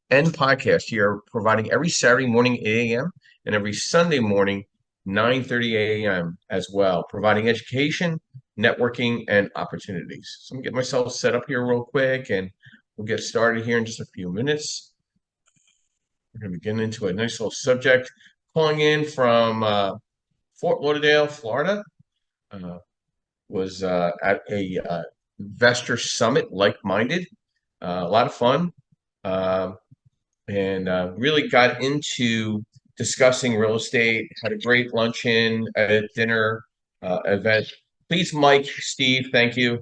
and podcast here, providing every Saturday morning 8 a.m. and every Sunday morning 9:30 a.m. as well, providing education, networking, and opportunities. So I'm gonna get myself set up here real quick, and we'll get started here in just a few minutes. We're going to begin into a nice little subject. Calling in from Fort Lauderdale, Florida. Uh, was at a investor summit, like-minded, a lot of fun, uh, and really got into discussing real estate. Had a great luncheon, a dinner event. Please, Mike, Steve, thank you.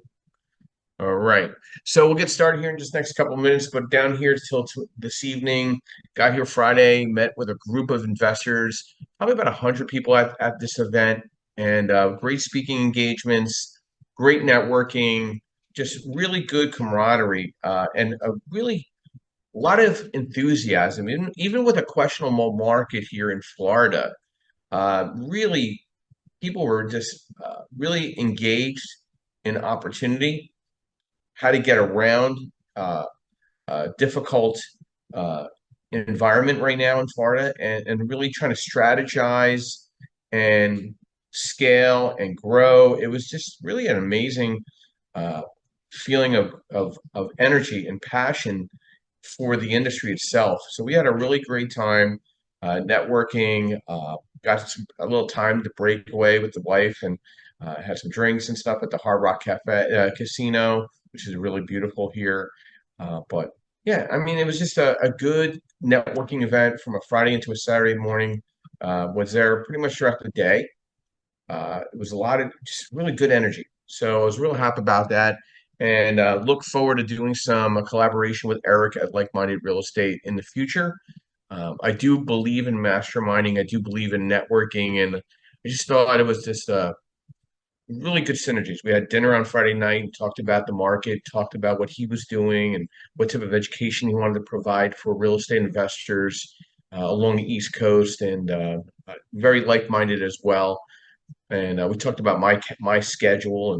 All right. So we'll get started here in just the next couple of minutes, but down here till this evening, got here Friday, met with a group of investors, probably about 100 people at this event, and great speaking engagements, great networking, just really good camaraderie, and a really lot of enthusiasm, even with a questionable market here in Florida. Really, people were just really engaged in opportunity, how to get around uh, difficult uh, environment right now in Florida, and really trying to strategize and scale and grow. It was just really an amazing uh, feeling of energy and passion for the industry itself. So we had a really great time networking. Got a little time to break away with the wife and had some drinks and stuff at the Hard Rock Cafe Casino, which is really beautiful here. But yeah, I mean, it was just a good networking event from a Friday into a Saturday morning. Was there pretty much throughout the day. It was a lot of just really good energy. So I was real happy about that, and look forward to doing some collaboration with Eric at Like Minded Real Estate in the future. I do believe in masterminding. I do believe in networking, and I just thought it was just really good synergies. We had dinner on Friday night, talked about the market, talked about what he was doing and what type of education he wanted to provide for real estate investors along the East Coast, and very like-minded as well. And we talked about my schedule,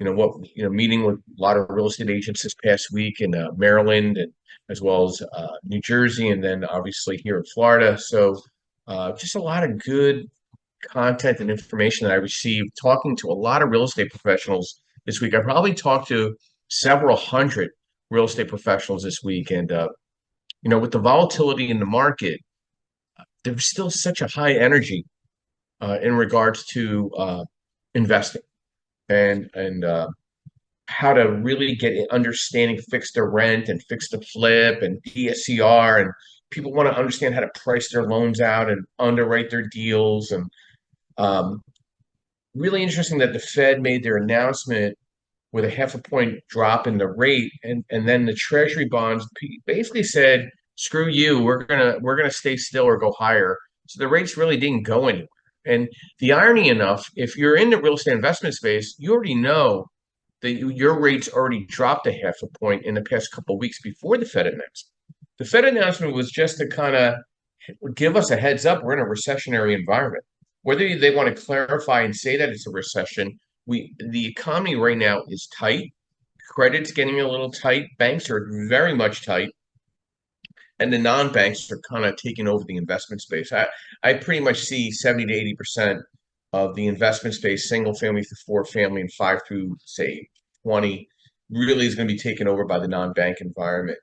and what meeting with a lot of real estate agents this past week in Maryland, and as well as New Jersey, and then obviously here in Florida. So just a lot of good content and information that I received talking to a lot of real estate professionals this week. I probably talked to several hundred real estate professionals this week, and with the volatility in the market, there's still such a high energy in regards to investing and how to really get understanding fix to rent and fix to flip and DSCR, and people want to understand how to price their loans out and underwrite their deals. And um, really interesting that the Fed made their announcement with a half a point drop in the rate, and then the Treasury bonds basically said, "Screw you, we're gonna stay still or go higher." So the rates really didn't go anywhere. And the irony enough, if you're in the real estate investment space, you already know that your rates already dropped a half a point in the past couple of weeks before the Fed announced. The Fed announcement was just to kind of give us a heads up. We're in a recessionary environment. Whether they want to clarify and say that it's a recession, the economy right now is tight. Credit's getting a little tight. Banks are very much tight, and the non-banks are kind of taking over the investment space. I pretty much see 70 to 80% of the investment space, single family through four family, and five through say 20, really is going to be taken over by the non-bank environment.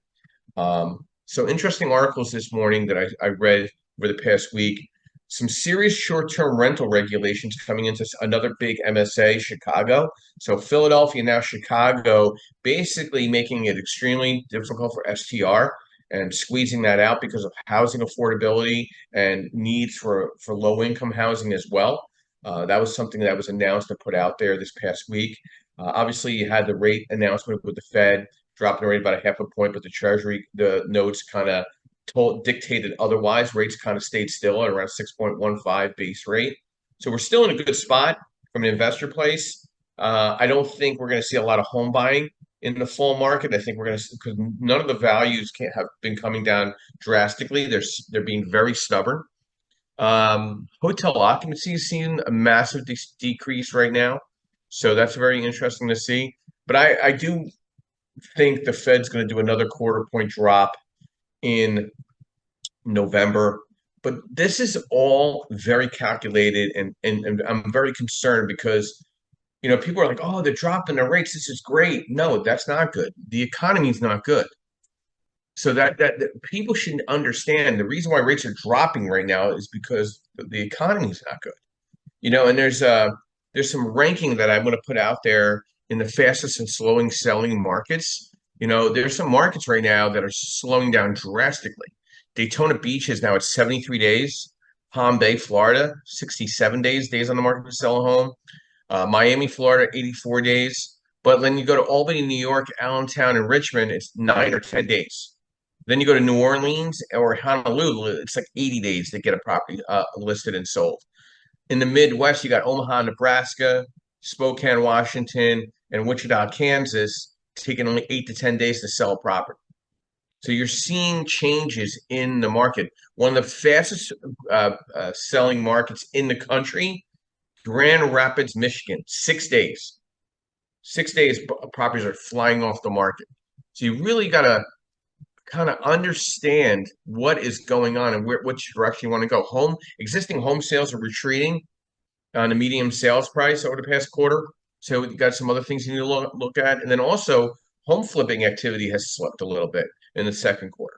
So interesting articles this morning that I read over the past week. Some serious short-term rental regulations coming into another big MSA, Chicago. So Philadelphia, now Chicago, basically making it extremely difficult for STR and squeezing that out because of housing affordability and needs for low-income housing as well. That was something that was announced and put out there this past week. Obviously, you had the rate announcement with the Fed dropping the rate about a half a point, but the notes kind of dictated otherwise. Rates kind of stayed still at around 6.15 base rate. So we're still in a good spot from an investor place. I don't think we're going to see a lot of home buying in the full market. I think we're going to, because none of the values can't have been coming down drastically. They're being very stubborn. Hotel occupancy is seeing a massive decrease right now. So that's very interesting to see. But I do think the Fed's going to do another quarter point drop in November. But this is all very calculated, and I'm very concerned because people are like, oh, they're dropping the rates. This is great. No, that's not good. The economy is not good. So that people should understand the reason why rates are dropping right now is because the economy is not good. And there's some ranking that I'm going to put out there in the fastest and slowing selling markets. There's some markets right now that are slowing down drastically. Daytona Beach is now at 73 days. Palm Bay, Florida, 67 days on the market to sell a home. Miami, Florida, 84 days. But then you go to Albany, New York, Allentown, and Richmond, it's 9 or 10 days. Then you go to New Orleans or Honolulu, it's like 80 days to get a property listed and sold. In the Midwest, you got Omaha, Nebraska, Spokane, Washington, and Wichita, Kansas, taking only 8 to 10 days to sell a property. So you're seeing changes in the market. One of the fastest selling markets in the country, Grand Rapids, Michigan, 6 days. 6 days, properties are flying off the market. So you really got to kind of understand what is going on and which direction you want to go. Existing home sales are retreating on the medium sales price over the past quarter. So you got some other things you need to look at. And then also home flipping activity has slipped a little bit in the second quarter.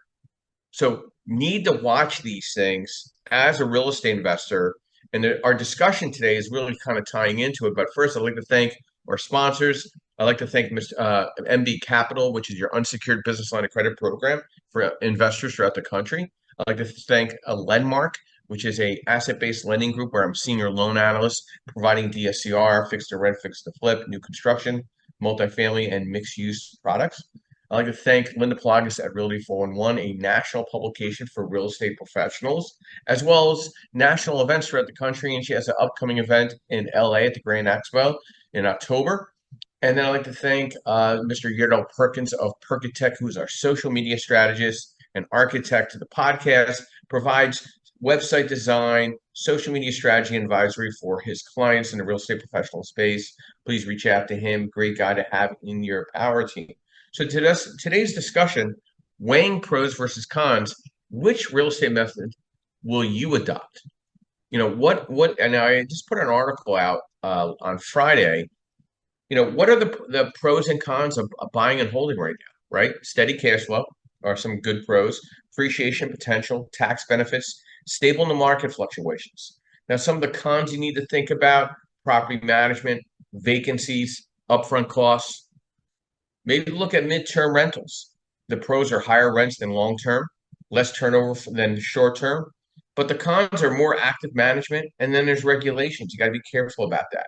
So need to watch these things as a real estate investor. And our discussion today is really kind of tying into it. But first, I'd like to thank our sponsors. I'd like to thank MB Capital, which is your unsecured business line of credit program for investors throughout the country. I'd like to thank Lendmark, which is a asset-based lending group where I'm senior loan analyst, providing DSCR, fixed to rent, fixed to flip, new construction, multifamily, and mixed-use products. I'd like to thank Linda Plagas at Realty 411, a national publication for real estate professionals, as well as national events throughout the country. And she has an upcoming event in LA at the Grand Expo in October. And then I'd like to thank Mr. Yerdal Perkins of Perkatech, who's our social media strategist and architect to the podcast, provides website design, social media strategy advisory for his clients in the real estate professional space. Please reach out to him. Great guy to have in your power team. So today's discussion, weighing pros versus cons, which real estate method will you adopt? And I just put an article out on Friday. What are the pros and cons of buying and holding right now, right? Steady cash flow are some good pros, appreciation potential, tax benefits, stable in the market fluctuations. Now, some of the cons you need to think about, property management, vacancies, upfront costs. Maybe look at midterm rentals. The pros are higher rents than long term, less turnover than short term, but the cons are more active management, and then there's regulations. You got to be careful about that.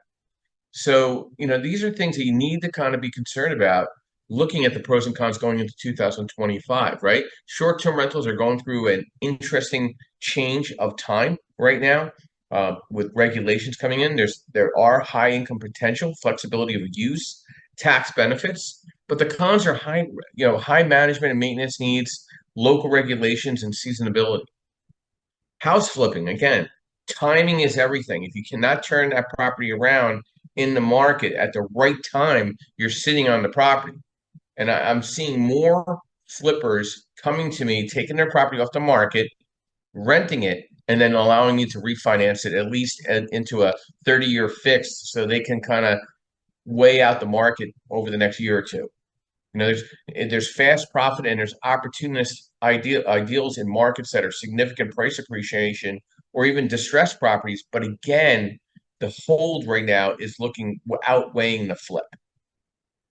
So, these are things that you need to kind of be concerned about looking at the pros and cons going into 2025, right? Short-term rentals are going through an interesting change of time right now with regulations coming in. There are high income potential, flexibility of use, tax benefits, but the cons are high management and maintenance needs, local regulations, and seasonability. House flipping, again, timing is everything. If you cannot turn that property around in the market at the right time, you're sitting on the property. And I'm seeing more flippers coming to me, taking their property off the market, renting it, and then allowing you to refinance it at least into a 30-year fix so they can kind of weigh out the market over the next year or two. There's fast profit and there's opportunist ideals in markets that are significant price appreciation or even distressed properties. But again, the hold right now is outweighing the flip.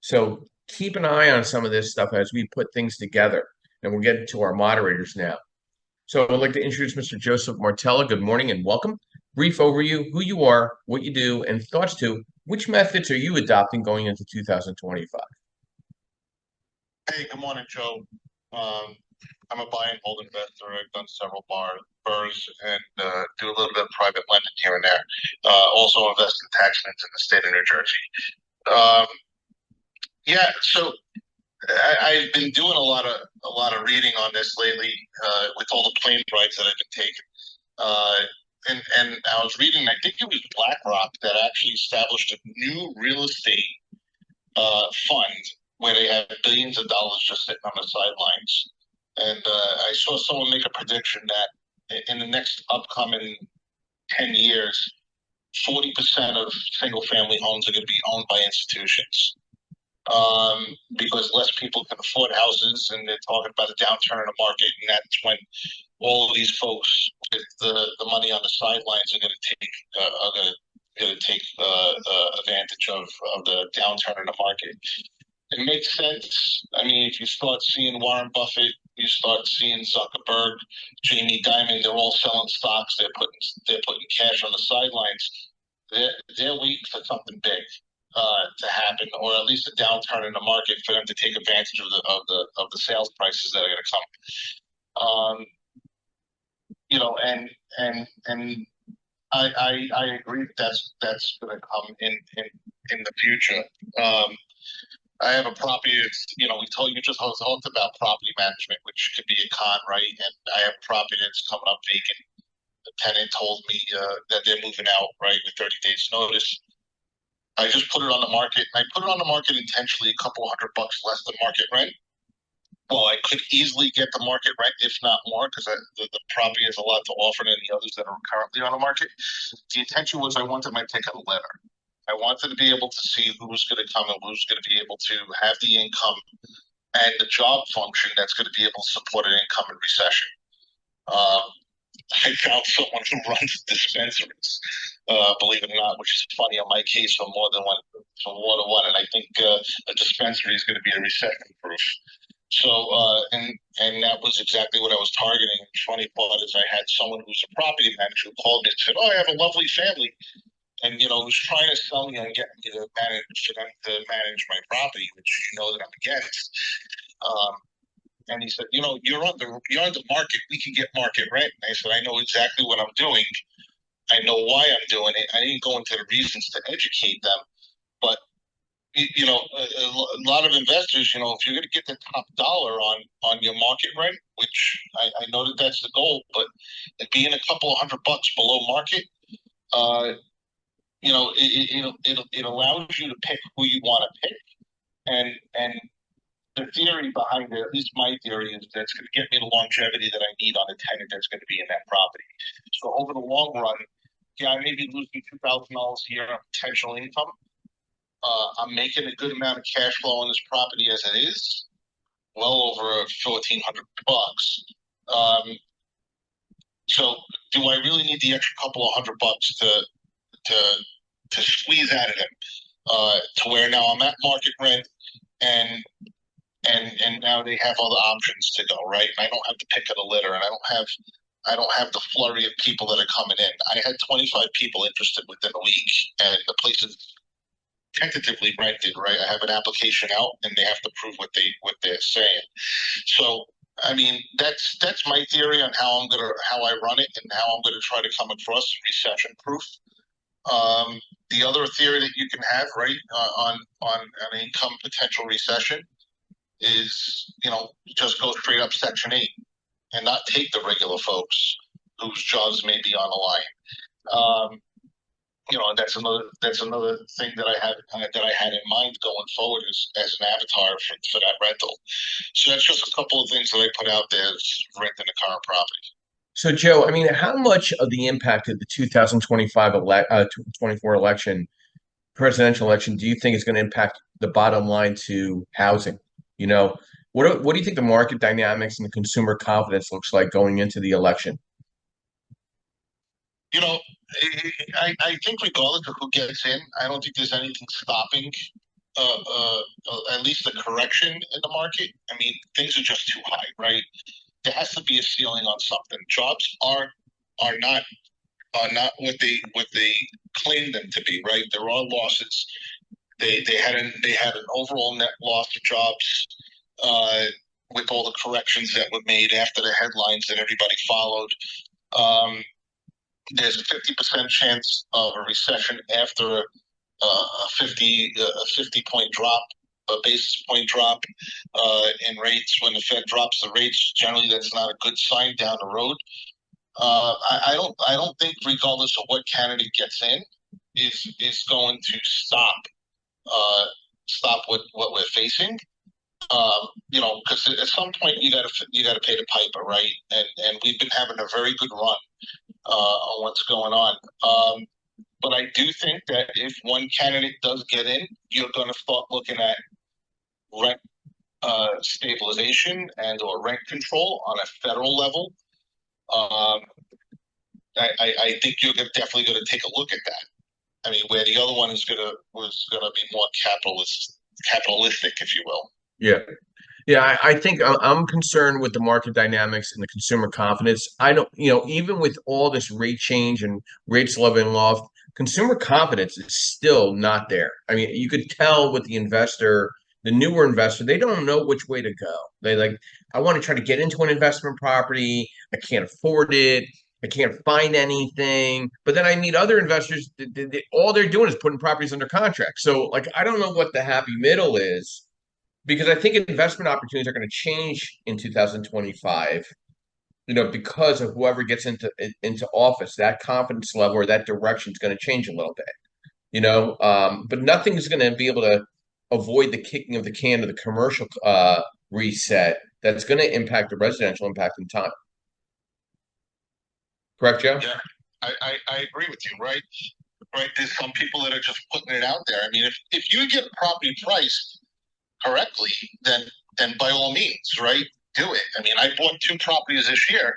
So keep an eye on some of this stuff as we put things together. And we'll get to our moderators now. So I'd like to introduce Mr. Joseph Martella. Good morning and welcome. Brief overview, who you are, what you do, and thoughts to which methods are you adopting going into 2025? Hey, good morning, Joe. I'm a buy and hold investor. I've done several BRRRRs and do a little bit of private lending here and there. Also invest in tax liens in the state of New Jersey. So I've been doing a lot of reading on this lately with all the plane rides that I've been taking. And I was reading, I think it was BlackRock that actually established a new real estate fund where they have billions of dollars just sitting on the sidelines. And I saw someone make a prediction that in the next upcoming 10 years, 40% of single family homes are going to be owned by institutions, because less people can afford houses, and they're talking about a downturn in the market, and that's when all of these folks with the money on the sidelines are going to take advantage of the downturn in the market. It makes sense. I mean, if you start seeing Warren Buffett, you start seeing Zuckerberg, Jamie Dimon, they're all selling stocks. They're putting cash on the sidelines. They're waiting for something big to happen, or at least a downturn in the market for them to take advantage of the sales prices that are going to come. And I agree that's going to come in the future. I have a property that's, we just talked about property management, which could be a con, right? And I have a property that's coming up vacant. The tenant told me that they're moving out, right, with 30 days notice. I just put it on the market. I put it on the market intentionally, a couple $100 less than market rent. Well, I could easily get the market rent, if not more, because the property has a lot to offer than the others that are currently on the market. The intention was I wanted my pick of the litter. I wanted to be able to see who's going to come and who's going to be able to have the income and the job function that's going to be able to support an income in recession. Um, I found someone who runs dispensaries, believe it or not, which is funny on my case for more than one, and I think a dispensary is going to be a recession proof. So, and that was exactly what I was targeting. The funny part is I had someone who's a property manager who called me and said, "Oh, I have a lovely family," and who's trying to sell me and get me to manage my property, which that I'm against. Um, and he said, "You're on the market. We can get market rent." And I said, "I know exactly what I'm doing. I know why I'm doing it. I didn't go into the reasons to educate them, but." A lot of investors, if you're going to get the top dollar on your market rent, which I know that that's the goal, but being a couple of $100 below market, it allows you to pick who you want to pick, and the theory behind it, at least my theory, is that's going to get me the longevity that I need on a tenant that's going to be in that property. So over the long run, yeah, I may be losing $2,000 a year on potential income. I'm making a good amount of cash flow on this property as it is, well over $1,400. Um, so, do I really need the extra couple of $100 to to squeeze out of them? To where now I'm at market rent, and and now they have other options to go, right? I don't have to pick of the litter, and I don't have the flurry of people that are coming in. I had 25 people interested within a week, and the place is tentatively rented, right? I have an application out, and they have to prove what they're saying. So, I mean, that's my theory on how I run it and how I'm gonna try to come across recession proof. The other theory that you can have, right, on an income potential recession is just go straight up Section 8 and not take the regular folks whose jobs may be on the line. And that's another thing that I had in mind going forward as an avatar for that rental. So that's just a couple of things that I put out there as renting a current property. So, Joe, I mean, how much of the impact of the 2025 24 election, presidential election, do you think is going to impact the bottom line to housing? You know, what do you think the market dynamics and the consumer confidence looks like going into the election? You know, I think regardless of who gets in, I don't think there's anything stopping at least the correction in the market. I mean, things are just too high, right? There has to be a ceiling on something. Jobs are not what they claim them to be, right? There are losses. They had an overall net loss of jobs with all the corrections that were made after the headlines that everybody followed. Um, there's a 50% chance of a recession after a 50 point drop, a basis point drop in rates. When the Fed drops the rates, generally that's not a good sign down the road. I don't think, regardless of what candidate gets in, is going to stop what we're facing. Because at some point you gotta pay the piper, right? And we've been having a very good run on what's going on. But I do think that if one candidate does get in, you're going to start looking at rent stabilization and or rent control on a federal level. Um, I think you're definitely going to take a look at that. I mean, where the other one was gonna be more capitalistic, if you will. Yeah. Yeah, I think I'm concerned with the market dynamics and the consumer confidence. I don't, even with all this rate change and rates leveling off, consumer confidence is still not there. I mean, you could tell with the investor, the newer investor, they don't know which way to go. They like, I want to try to get into an investment property. I can't afford it. I can't find anything. But then I meet other investors. All they're doing is putting properties under contract. So, like, I don't know what the happy middle is because I think investment opportunities are going to change in 2025, because of whoever gets into office, that confidence level or that direction is going to change a little bit, but nothing is going to be able to avoid the kicking of the can of the commercial reset that's going to impact the residential impact in time. Correct, Joe? Yeah, I agree with you, right? Right. There's some people that are just putting it out there. I mean, if you get a property priced correctly, then by all means, right, do it. I mean, I bought two properties this year.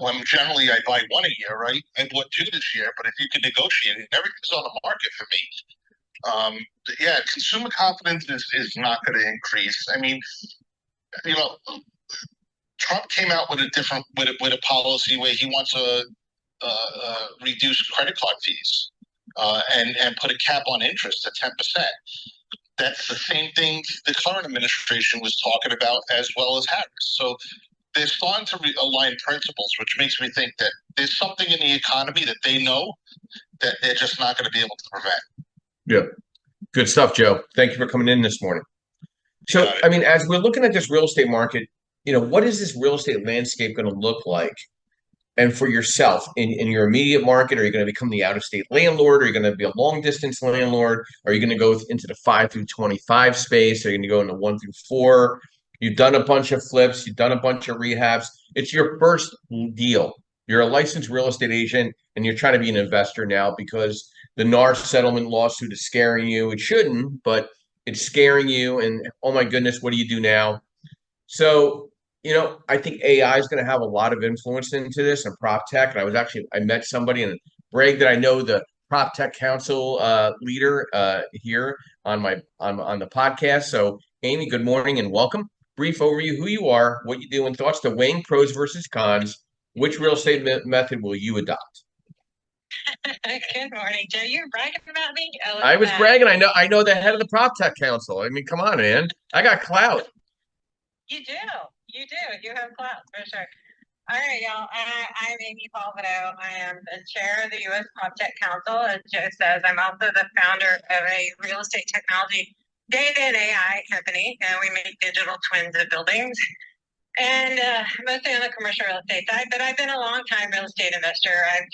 When generally I buy one a year, right? I bought two this year, but if you can negotiate it, everything's on the market for me. Yeah, consumer confidence is not going to increase. I mean, you know, Trump came out with a different with a policy where he wants to reduce credit card fees and put a cap on interest at 10%. That's the same thing the current administration was talking about, as well as Harris. So they're starting to align principles, which makes me think that there's something in the economy that they know that they're just not going to be able to prevent. Yeah. Good stuff, Joe. Thank you for coming in this morning. So, I mean, as we're looking at this real estate market, what is this real estate landscape going to look like? And for yourself in your immediate market, are you going to become the out of state landlord? Are you going to be a long distance landlord? Are you going to go into the 5 through 25 space? Are you going to go into 1 through 4? You've done a bunch of flips, you've done a bunch of rehabs. It's your first deal. You're a licensed real estate agent and you're trying to be an investor now because the NAR settlement lawsuit is scaring you. It shouldn't, but it's scaring you. And oh my goodness, what do you do now? So, I think AI is going to have a lot of influence into this and prop tech. And I met somebody and bragged that I know the prop tech council leader here on the podcast. So, Amy, good morning and welcome. Brief overview: who you are, what you do, and thoughts to weighing pros versus cons. Which real estate method will you adopt? Good morning, Joe. You're bragging about me. I was bragging. I know the head of the prop tech council. I mean, come on, man. I got clout. You do. You do. You have clout for sure. All right, y'all. I'm Amy Palvido. I am the chair of the U.S. PropTech Council. As Joe says, I'm also the founder of a real estate technology data and AI company, and we make digital twins of buildings. And mostly on the commercial real estate side, but I've been a long time real estate investor. I've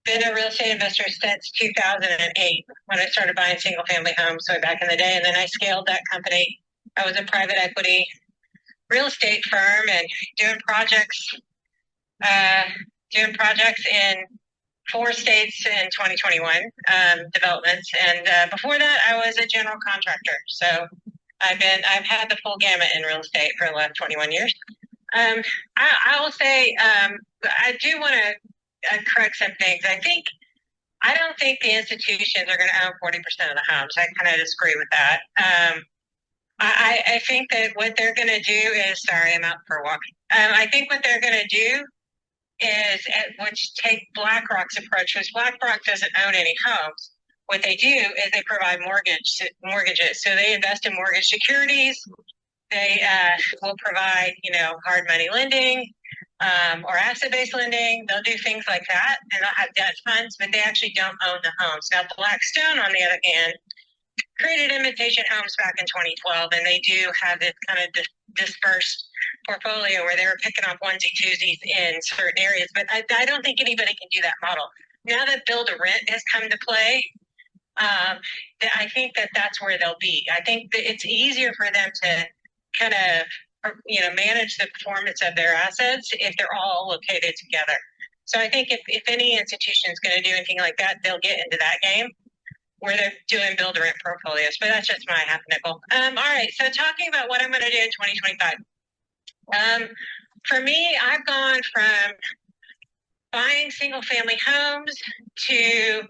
been a real estate investor since 2008 when I started buying single family homes way back in the day. And then I scaled that company. I was a private equity real estate firm and doing projects in 4 states in 2021, developments. And before that, I was a general contractor. So I've had the full gamut in real estate for the last 21 years. I will say I do want to correct some things. I don't think the institutions are going to own 40% of the homes. I kind of disagree with that. I think that what they're going to do is, sorry, I'm out for a walk. I think what they're going to do is, which take Blackrock's approach, because Blackrock doesn't own any homes. What they do is they provide mortgages. So they invest in mortgage securities. They will provide, hard money lending or asset-based lending. They'll do things like that, and they'll have debt funds, but they actually don't own the homes. Now, Blackstone, on the other hand, created Invitation Homes back in 2012, and they do have this kind of dispersed portfolio where they were picking up onesie-twosies in certain areas. But I don't think anybody can do that model. Now that build-to-rent has come to play, I think that that's where they'll be. I think that it's easier for them to kind of, manage the performance of their assets if they're all located together. So I think if any institution is going to do anything like that, they'll get into that game where they're doing build to rent portfolios. But that's just my half nickel. All right. So talking about what I'm going to do in 2025. For me, I've gone from buying single family homes to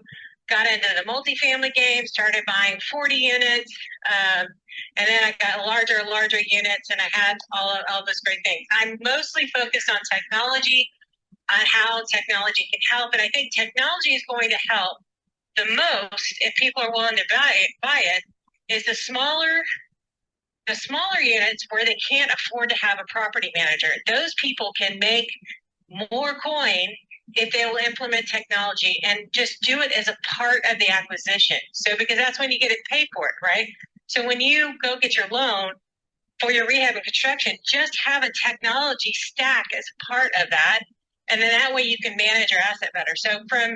got into the multifamily game, started buying 40 units. And then I got larger units, and I had all those great things. I'm mostly focused on technology, on how technology can help. And I think technology is going to help the most if people are willing to buy it, is the smaller units where they can't afford to have a property manager. Those people can make more coin if they will implement technology and just do it as a part of the acquisition. So because that's when you get it paid for it, right? So when you go get your loan for your rehab and construction, just have a technology stack as part of that. And then that way you can manage your asset better. So from,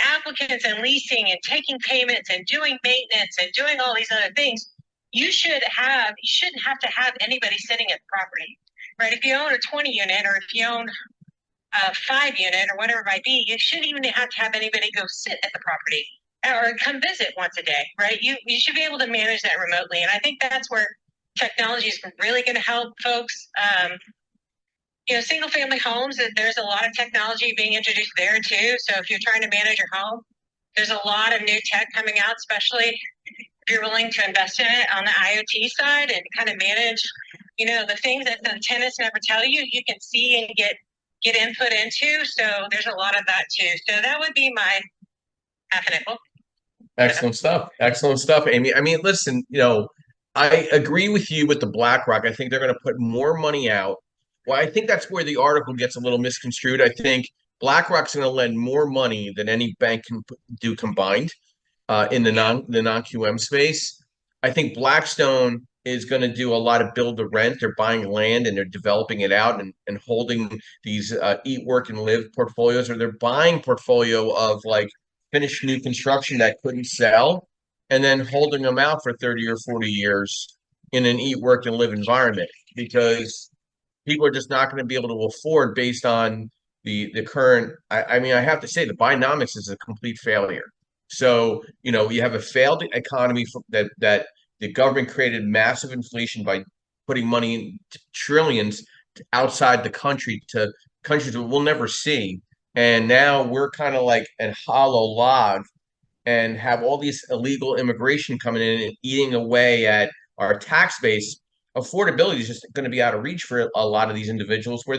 applicants and leasing and taking payments and doing maintenance and doing all these other things, you shouldn't have to have anybody sitting at the property, right? If you own a 20 unit or if you own a 5 unit or whatever it might be, you shouldn't even have to have anybody go sit at the property or come visit once a day, right? You should be able to manage that remotely. And I think that's where technology is really going to help folks. Single family homes, there's a lot of technology being introduced there too. So if you're trying to manage your home, there's a lot of new tech coming out, especially if you're willing to invest in it on the IoT side and kind of manage, the things that the tenants never tell you, you can see and get input into. So there's a lot of that too. So that would be my half a nickel. Excellent stuff. Excellent stuff, Amy. I mean, listen, I agree with you with the Blackrock. I think they're going to put more money out. Well, I think that's where the article gets a little misconstrued. I think BlackRock's going to lend more money than any bank can do combined in the non QM space. I think Blackstone is going to do a lot of build to rent. They're buying land and they're developing it out and holding these eat, work, and live portfolios, or they're buying portfolio of like finished new construction that couldn't sell and then holding them out for 30 or 40 years in an eat, work, and live environment because people are just not going to be able to afford based on the current. I mean, I have to say the Binomics is a complete failure. So, you have a failed economy that the government created massive inflation by putting money in trillions outside the country to countries that we'll never see. And now we're kind of like a hollow log and have all these illegal immigration coming in and eating away at our tax base. Affordability is just going to be out of reach for a lot of these individuals where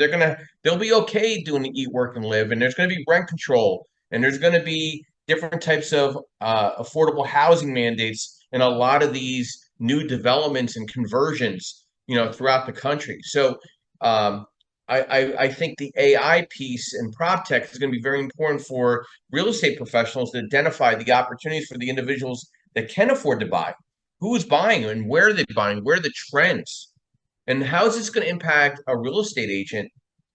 they'll be okay doing the eat, work, and live. And there's going to be rent control and there's going to be different types of affordable housing mandates in a lot of these new developments and conversions, throughout the country. So I think the AI piece and prop tech is going to be very important for real estate professionals to identify the opportunities for the individuals that can afford to buy. Who's buying and where are they buying? Where are the trends? And how is this going to impact a real estate agent,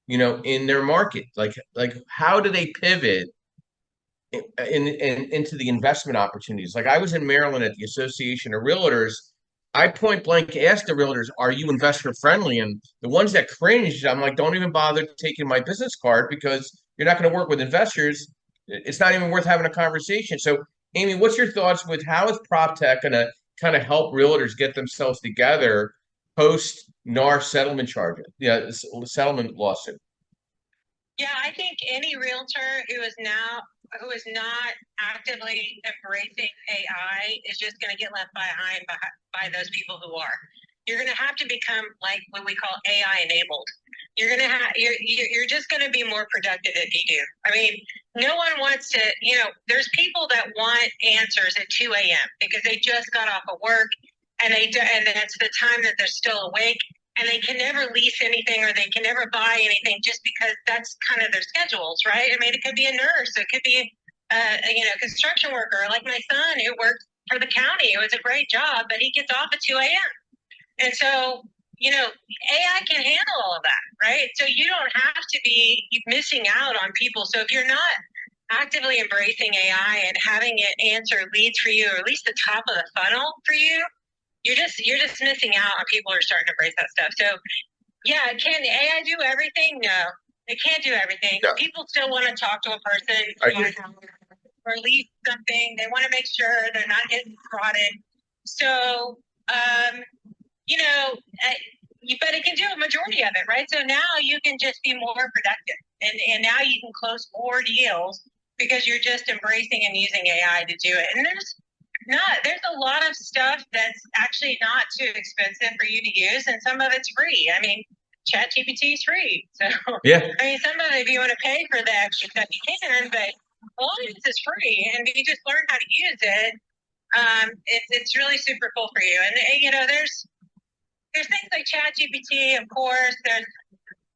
in their market? Like how do they pivot into the investment opportunities? Like I was in Maryland at the Association of Realtors. I point blank asked the realtors, "Are you investor friendly?" And the ones that cringed, I'm like, "Don't even bother taking my business card because you're not going to work with investors. It's not even worth having a conversation." So, Amy, what's your thoughts with how is prop tech going to kind of help realtors get themselves together post NAR settlement charges? Yeah, settlement lawsuit. Yeah, I think any realtor who is not actively embracing AI is just going to get left behind by those people who are. You're going to have to become like what we call AI enabled. You're just going to be more productive if you do. I mean, no one wants to. There's people that want answers at 2 a.m. because they just got off of work and that's the time that they're still awake. And they can never lease anything or they can never buy anything just because that's kind of their schedules, right? I mean, it could be a nurse, it could be a construction worker, like my son who works for the county. It was a great job, but he gets off at 2 a.m. And so, AI can handle all of that, right? So you don't have to be missing out on people. So if you're not actively embracing AI and having it answer leads for you, or at least the top of the funnel for you, you're just missing out on people who are starting to embrace that stuff. So yeah, can AI do everything? No, it can't do everything. Yeah. People still want to talk to a person or leave something. They want to make sure they're not getting frauded. So, you know, but it can do a majority of it, right? So now you can just be more productive, and now you can close more deals because you're just embracing and using AI to do it. And there's a lot of stuff that's actually not too expensive for you to use, and some of it's free. I mean, ChatGPT is free, so Yeah. I mean, some of it if you want to pay for the extra stuff you can, but a lot of it is free, and if you just learn how to use it, it's really super cool for you. And you know, there's things like ChatGPT, of course. There's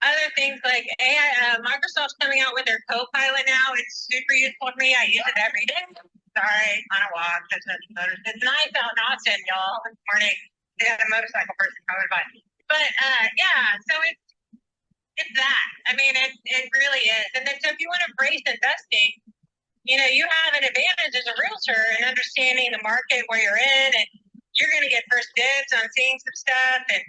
other things like AI. Microsoft's coming out with their Copilot now. It's super useful for me. I use it every day. Sorry, on a walk. It's nice out in Austin, y'all. This morning, they had a motorcycle person coming by. But yeah, so it's that. I mean, it really is. And then so if you want to embrace investing, you know, you have an advantage as a realtor in understanding the market where you're in, and you're going to get first dibs on seeing some stuff, and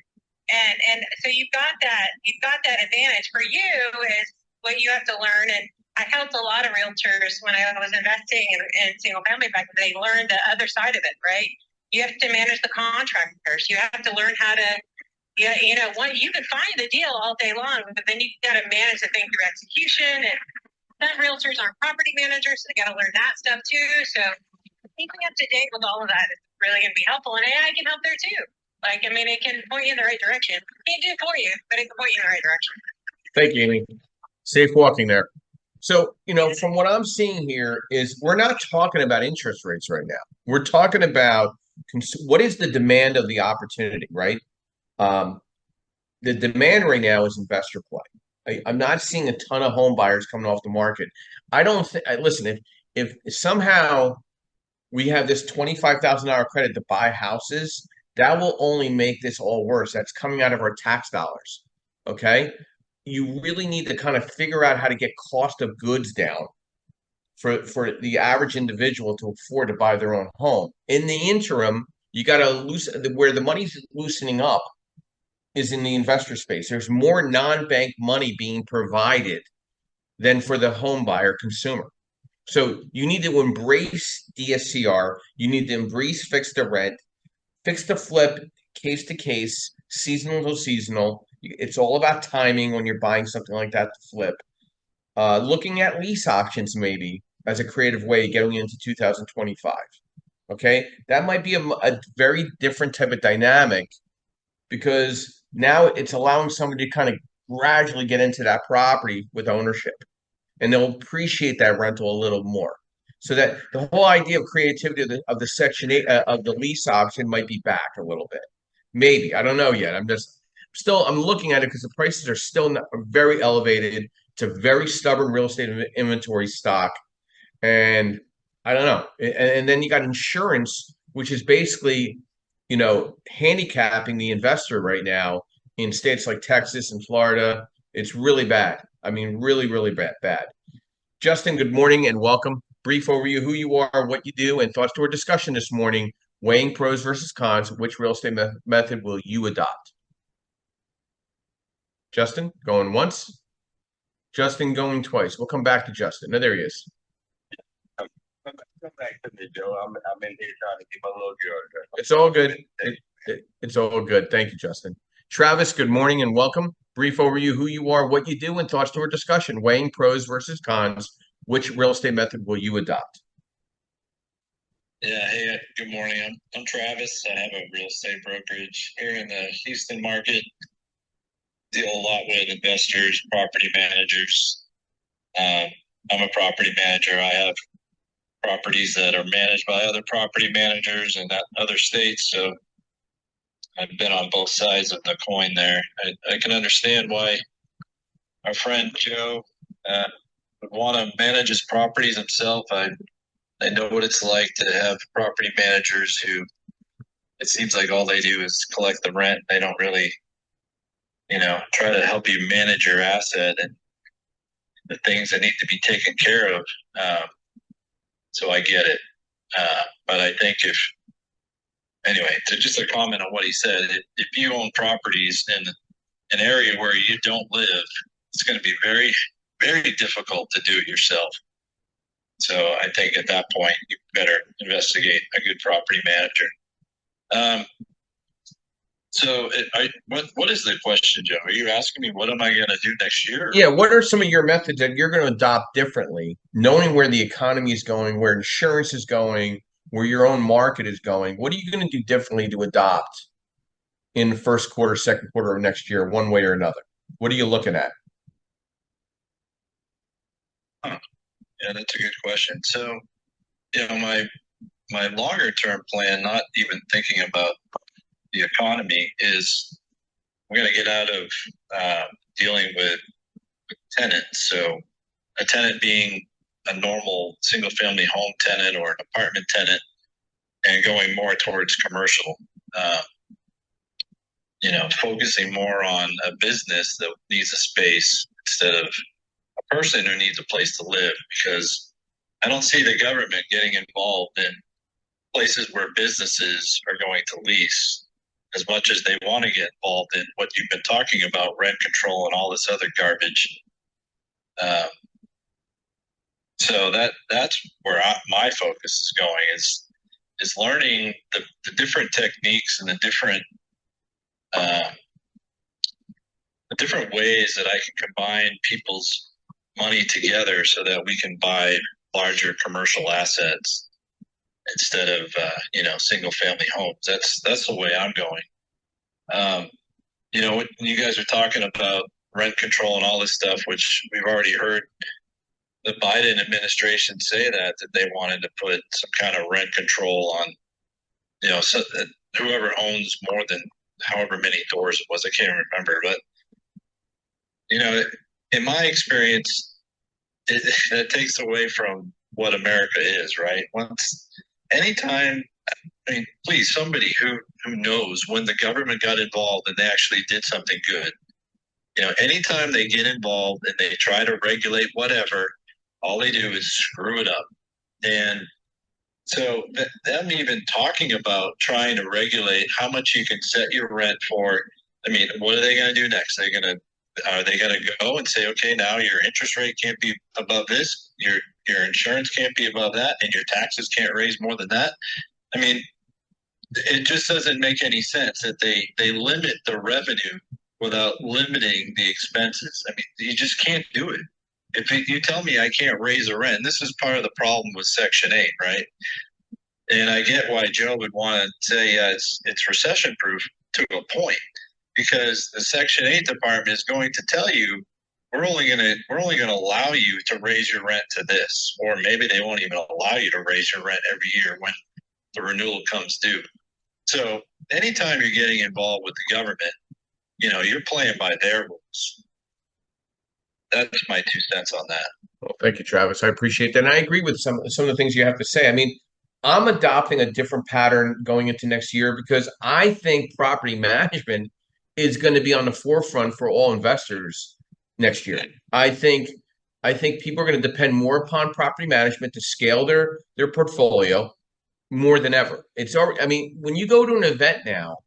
so you've got that advantage. For you is what you have to learn. And I helped a lot of realtors when I was investing in single family back then. They learned the other side of it, right? You have to manage the contractors. You have to learn how to, yeah, you know, you can find the deal all day long, but then you got to manage the thing through execution. And some realtors aren't property managers, so they got to learn that stuff too. So keeping up to date with all of that is really going to be helpful, and AI can help there too. Like, I mean, it can point you in the right direction. It can't do it for you, but it can point you in the right direction. Thank you, Amy. Safe walking there. So, you know, from what I'm seeing here is we're not talking about interest rates right now. We're talking about what is the demand of the opportunity, right? The demand right now is investor play. I'm not seeing a ton of home buyers coming off the market. I don't think, listen, if somehow we have this $25,000 credit to buy houses, that will only make this all worse. That's coming out of our tax dollars. Okay. You really need to kind of figure out how to get cost of goods down for the average individual to afford to buy their own home. In the interim, you got to loosen where the money's loosening up is in the investor space. There's more non-bank money being provided than for the home buyer consumer. So you need to embrace DSCR. You need to embrace fix to rent, fix to flip, case to case, seasonal to seasonal. It's all about timing when you're buying something like that to flip. Looking at lease options maybe as a creative way getting into 2025. Okay, that might be a very different type of dynamic because now it's allowing somebody to kind of gradually get into that property with ownership, and they'll appreciate that rental a little more. So that the whole idea of creativity of the Section 8 of the lease option might be back a little bit. Maybe. I don't know yet. I'm looking at it because the prices are still very elevated. It's a very stubborn real estate inventory stock. And I don't know. And then you got insurance, which is basically, you know, handicapping the investor right now in states like Texas and Florida. It's really bad. I mean, really, really bad. Justin, good morning and welcome. Brief overview, who you are, what you do, and thoughts to our discussion this morning, weighing pros versus cons. Which real estate method will you adopt? Justin, going once. Justin, going twice. We'll come back to Justin. No, there he is. Come back to me, Joe. I'm in here trying to keep my little girl. It's all good. It's all good. Thank you, Justin. Travis, good morning and welcome. Brief overview, who you are, what you do, and thoughts to our discussion, weighing pros versus cons. Which real estate method will you adopt? Yeah, hey, good morning. I'm Travis. I have a real estate brokerage here in the Houston market. Deal a lot with investors, property managers. I'm a property manager. I have properties that are managed by other property managers in other states. So I've been on both sides of the coin there. I can understand why our friend Joe would want to manage his properties himself. I know what it's like to have property managers who it seems like all they do is collect the rent. They don't really, try to help you manage your asset. And the things that need to be taken care of. So I get it. But I think anyway, to just a comment on what he said, if you own properties in an area where you don't live, it's going to be very, very difficult to do it yourself. So I think at that point, you better investigate a good property manager. What is the question, Joe? Are you asking me what am I going to do next year? Yeah, what are some of your methods that you're going to adopt differently, knowing where the economy is going, where insurance is going, where your own market is going? What are you going to do differently to adopt in the first quarter, second quarter of next year, one way or another? What are you looking at? Yeah, that's a good question. So, my longer term plan, not even thinking about the economy, is we're going to get out of dealing with tenants. So, a tenant being a normal single family home tenant or an apartment tenant, and going more towards commercial. Focusing more on a business that needs a space instead of a person who needs a place to live, because I don't see the government getting involved in places where businesses are going to lease as much as they want to get involved in what you've been talking about, rent control and all this other garbage. So that's where my focus is going, is learning the different techniques and the different ways that I can combine people's money together so that we can buy larger commercial assets instead of single family homes. That's the way I'm going. When you guys are talking about rent control and all this stuff, which we've already heard the Biden administration say that they wanted to put some kind of rent control on, so that whoever owns more than however many doors it was, I can't remember, but in my experience, it takes away from what America is, right? Anytime, please, somebody who knows when the government got involved and they actually did something good. Anytime they get involved and they try to regulate whatever, all they do is screw it up. And so them even talking about trying to regulate how much you can set your rent for, what are they going to do next? Are they going to go and say, okay, now your interest rate can't be above this, your insurance can't be above that, and your taxes can't raise more than that? It just doesn't make any sense that they limit the revenue without limiting the expenses. You just can't do it. If you tell me I can't raise a rent, this is part of the problem with Section 8, right? And I get why Joe would want to say it's recession-proof to a point, because the Section 8 department is going to tell you we're only going to allow you to raise your rent to this, or maybe they won't even allow you to raise your rent every year when the renewal comes due. So anytime you're getting involved with the government, you're playing by their rules. That's my 2 cents on that. Well, thank you, Travis. I appreciate that. And I agree with some of the things you have to say. I'm adopting a different pattern going into next year because I think property management is going to be on the forefront for all investors next year. I think people are going to depend more upon property management to scale their portfolio more than ever. It's already, when you go to an event now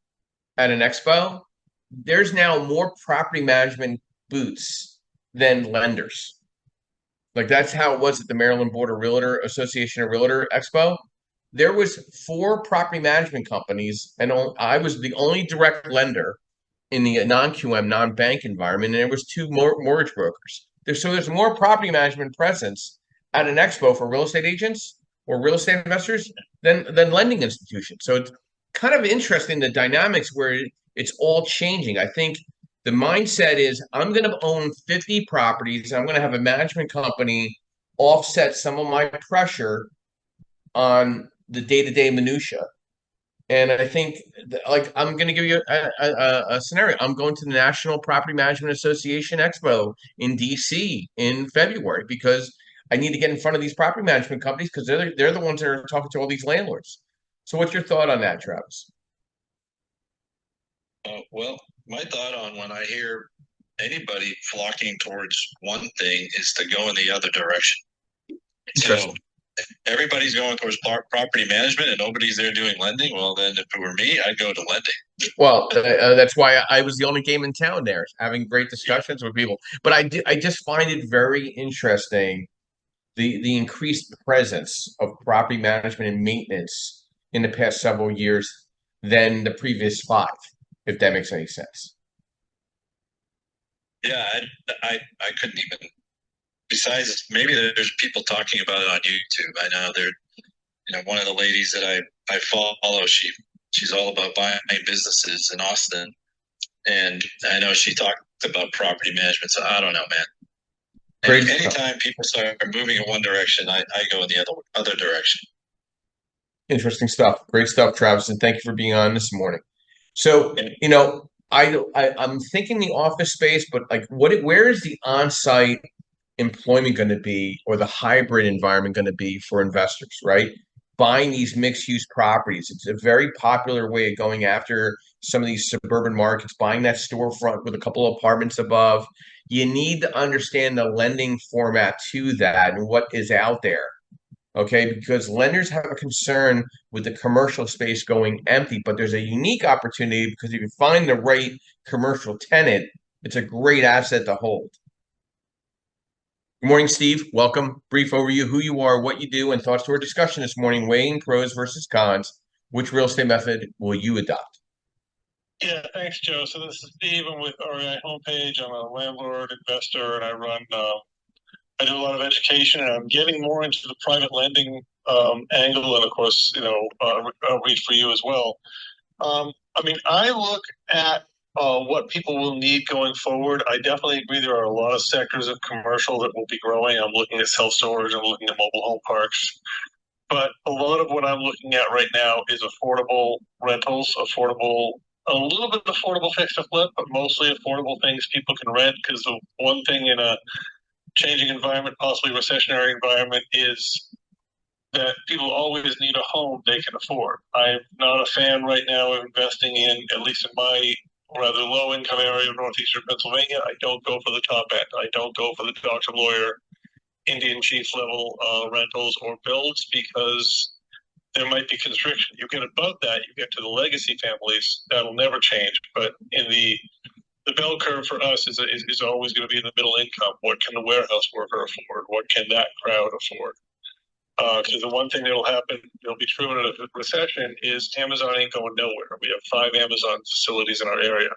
at an expo, there's now more property management booths than lenders. Like that's how it was at the Maryland Board of Realtor Association of Realtor Expo. There was 4 property management companies, and I was the only direct lender in the non-QM, non-bank environment, and there was 2 mortgage brokers. There's more property management presence at an expo for real estate agents or real estate investors than lending institutions. So it's kind of interesting, the dynamics where it's all changing. I think the mindset is I'm going to own 50 properties. I'm going to have a management company offset some of my pressure on the day-to-day minutia. And I think, I'm going to give you a scenario. I'm going to the National Property Management Association Expo in DC in February because I need to get in front of these property management companies because they're the ones that are talking to all these landlords. So what's your thought on that, Travis? Well, my thought on when I hear anybody flocking towards one thing is to go in the other direction. So Interesting. everybody's going towards property management and nobody's there doing lending. Well, then if it were me, I'd go to lending. Well, that's why I was the only game in town there, having great discussions with people. But I just find it very interesting the increased presence of property management and maintenance in the past several years than the previous five, if that makes any sense. Yeah, I couldn't even. Besides, maybe there's people talking about it on YouTube. I know one of the ladies that I follow, she's all about buying businesses in Austin, and I know she talked about property management. So I don't know, man. Anytime people start moving in one direction, I go in the other direction. Interesting stuff. Great stuff, Travis, and thank you for being on this morning. So, I'm thinking the office space, but like where is the on-site employment going to be, or the hybrid environment going to be for investors, right? Buying these mixed-use properties. It's a very popular way of going after some of these suburban markets, buying that storefront with a couple of apartments above. You need to understand the lending format to that and what is out there. Okay, because lenders have a concern with the commercial space going empty, but there's a unique opportunity because if you find the right commercial tenant, it's a great asset to hold. Good morning, Steve. Welcome. Brief overview, who you are, what you do, and thoughts to our discussion this morning, weighing pros versus cons. Which real estate method will you adopt? Yeah, thanks, Joe. So this is Steve. I'm with REI Homepage. I'm a landlord, investor, and I do a lot of education, and I'm getting more into the private lending angle, and of course, I'll read for you as well. I look at what people will need going forward. I definitely agree there are a lot of sectors of commercial that will be growing. I'm looking at self-storage, I'm looking at mobile home parks. But a lot of what I'm looking at right now is affordable rentals, a little bit affordable fix to flip, but mostly affordable things people can rent, because the one thing in a changing environment, possibly recessionary environment, is that people always need a home they can afford. I'm not a fan right now of investing in, at least in my rather low income area of northeastern Pennsylvania. I don't go for the top end. I don't go for the doctor, lawyer, Indian chief level rentals or builds, because there might be constriction. You get above that, you get to the legacy families, that'll never change. But in the bell curve for us is always going to be in the middle income. What can the warehouse worker afford? What can that crowd afford? Because the one thing that'll happen, it'll be true in a recession, is Amazon ain't going nowhere. We have 5 Amazon facilities in our area.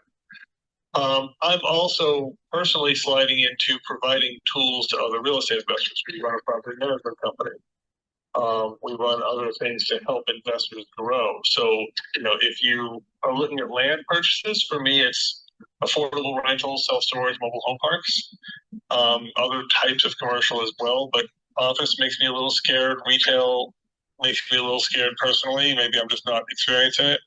I'm also personally sliding into providing tools to other real estate investors. We run a property management company. We run other things to help investors grow. So, if you are looking at land purchases, for me, it's affordable rentals, self-storage, mobile home parks, other types of commercial as well. But office makes me a little scared. Retail makes me a little scared personally. Maybe I'm just not experiencing it.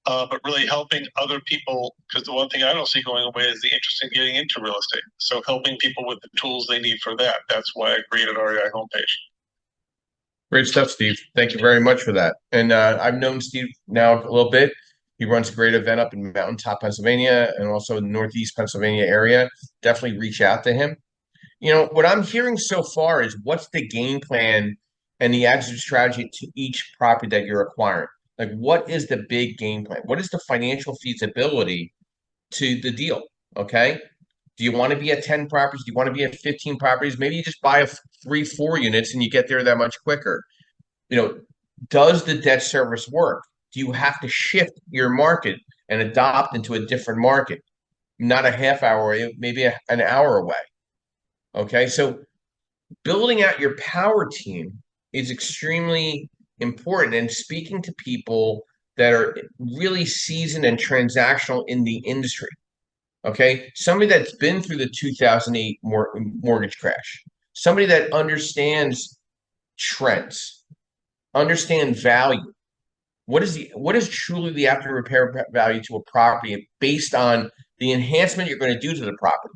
But really helping other people, because the one thing I don't see going away is the interest in getting into real estate. So helping people with the tools they need for that. That's why I created REI Homepage. Great stuff, Steve. Thank you very much for that. And I've known Steve now a little bit. He runs a great event up in Mountaintop, Pennsylvania, and also in the Northeast Pennsylvania area. Definitely reach out to him. What I'm hearing so far is what's the game plan and the exit strategy to each property that you're acquiring? Like, what is the big game plan? What is the financial feasibility to the deal? Okay. Do you want to be at 10 properties? Do you want to be at 15 properties? Maybe you just buy 3-4 units and you get there that much quicker. Does the debt service work? Do you have to shift your market and adopt into a different market? Not a half hour away, maybe an hour away. Okay. So building out your power team is extremely important, and speaking to people that are really seasoned and transactional in the industry. Okay, somebody that's been through the 2008 mortgage crash, somebody that understands trends, understand value. What is truly the after repair value to a property based on the enhancement you're going to do to the property?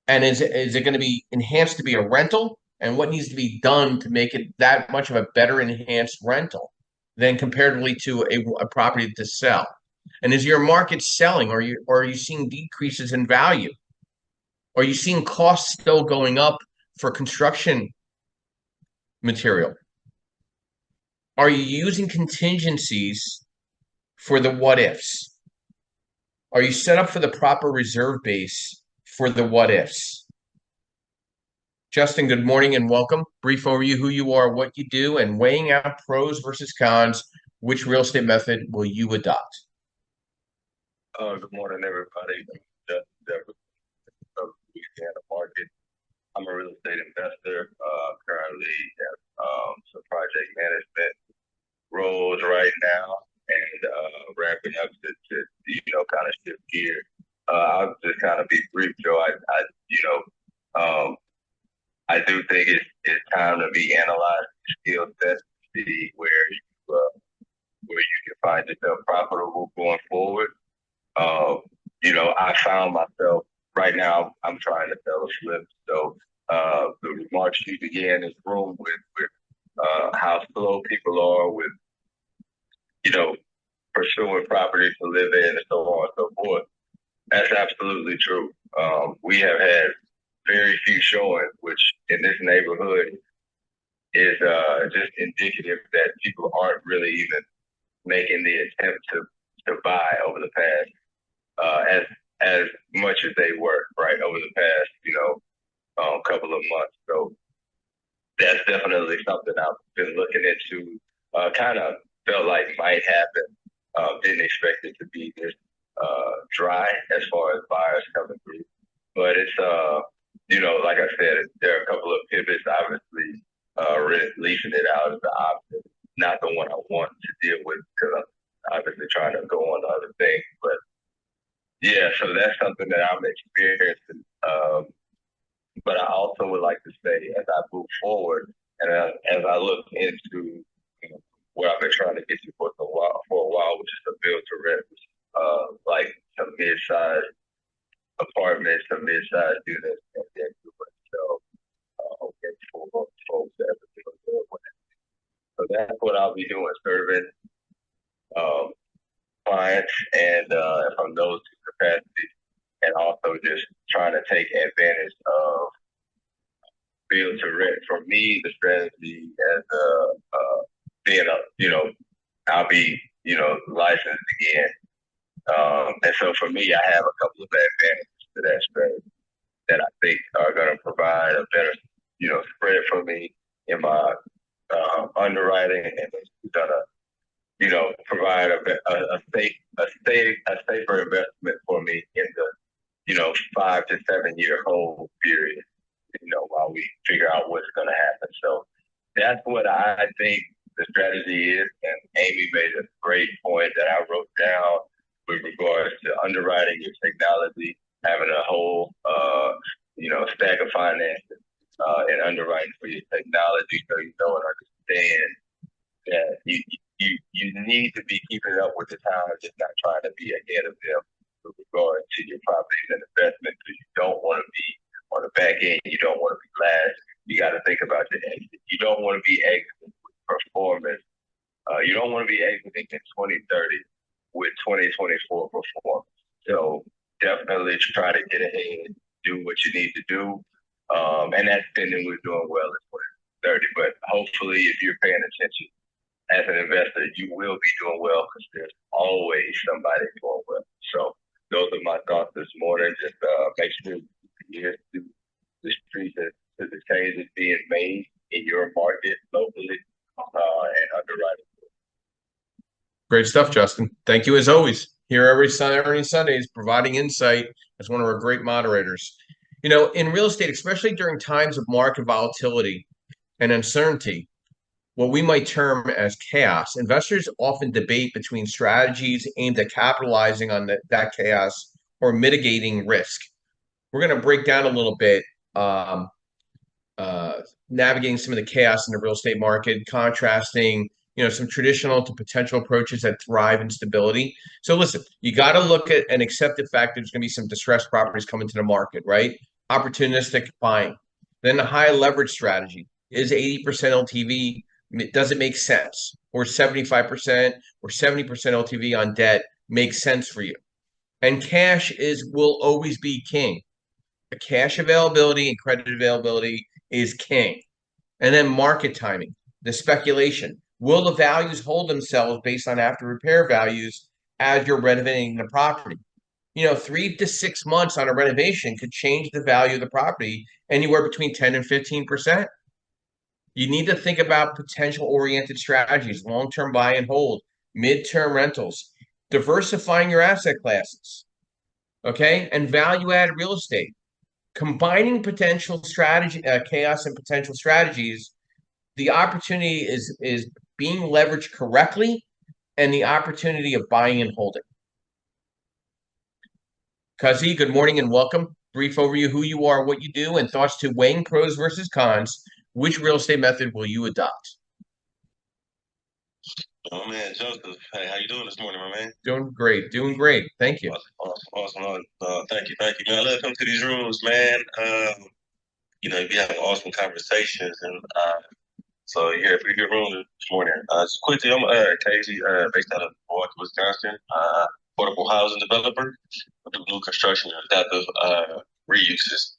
And is it going to be enhanced to be a rental? And what needs to be done to make it that much of a better enhanced rental than comparatively to a property to sell? And is your market selling? Or are you seeing decreases in value? Are you seeing costs still going up for construction material? Are you using contingencies for the what ifs? Are you set up for the proper reserve base for the what ifs? Justin, good morning and welcome. Brief overview who you are, what you do, and weighing out pros versus cons. Which real estate method will you adopt? Good morning, everybody. Just Louisiana market. I'm a real estate investor. Currently have some project management roles right now, and ramping up to kind of shift gear. I'll just kind of be brief, Joe. I do think it's time to be analyzing skill sets to see where you can find yourself profitable going forward. I found myself right now. I'm trying to sell a flip. So the remarks you began this room with how slow people are with pursuing property to live in and so on and so forth. That's absolutely true. We have had very few showings, which in this neighborhood is just indicative that people aren't really even making the attempt to buy over the past as much as they were right over the past couple of months. So that's definitely something I've been looking into. Kind of felt like might happen. Didn't expect it to be this dry as far as buyers coming through, but it's like I said, there are a couple of pivots. Obviously, leasing it out is the option, not the one I want to deal with because I'm obviously trying to go on to other things. But yeah, so that's something that I'm experiencing. But I also would like to say, as I move forward and as I look into where I've been trying to get to for a while, which is to build to rent, like some mid-sized apartments, some mid-sized units, and then do it. For folks that have been doing it. So that's what I'll be doing, serving clients and from those two capacities, and also just trying to take advantage of build to rent. For me, the strategy as being I'll be licensed again, and so for me, I have a couple of advantages to that strategy that I think are going to provide a better spread for me in my underwriting, and it's going to provide a safer investment for me in the 5 to 7 year hold period. While we figure out what's going to happen. So that's what I think the strategy is. And Amy made a great point that I wrote down with regards to underwriting your technology, having a whole stack of finances and underwriting for your technology, so you know and understand that you need to be keeping up with the times, just not trying to be ahead of them with regard to your properties and investments, because you don't want to be on the back end. You don't want to be last. You got to think about your exit. You don't want to be exiting with performance. You don't want to be exiting in 2030 with 2024 performance. So definitely try to get ahead, do what you need to do. And that spending we're doing well in 2030. But hopefully, if you're paying attention as an investor, you will be doing well, because there's always somebody doing well. So those are my thoughts this morning. Just make sure you hear to the streets that the change is being made in your market locally and underwriting. Great stuff, Justin. Thank you as always. Here every Sundays, providing insight as one of our great moderators. In real estate, especially during times of market volatility and uncertainty, what we might term as chaos, investors often debate between strategies aimed at capitalizing on that chaos or mitigating risk. We're going to break down a little bit, navigating some of the chaos in the real estate market, contrasting some traditional to potential approaches that thrive in stability. So listen, you got to look at and accept the fact there's going to be some distressed properties coming to the market, right? Opportunistic buying. Then the high leverage strategy is 80% LTV. Does it make sense? Or 75% or 70% LTV on debt makes sense for you. And cash will always be king. The cash availability and credit availability is king. And then market timing, the speculation. Will the values hold themselves based on after repair values as you're renovating the property? 3 to 6 months on a renovation could change the value of the property anywhere between 10 and 15%. You need to think about potential oriented strategies, long-term buy and hold, mid-term rentals, diversifying your asset classes, okay? And value-added real estate. Combining potential strategy, chaos and potential strategies, the opportunity is being leveraged correctly and the opportunity of buying and holding. Kazi, good morning and welcome. Brief overview who you are, what you do, and thoughts to weighing pros versus cons. Which real estate method will you adopt? Oh man, Joseph. Hey, how you doing this morning, my man? Doing great, doing great. Thank you. Awesome. Thank you, man. I love coming to these rooms, man. You have awesome conversations, and so yeah, pretty good room this morning. Just quickly, I'm Casey, based out of Milwaukee, Wisconsin. Affordable housing developer. I do new construction and adaptive reuses.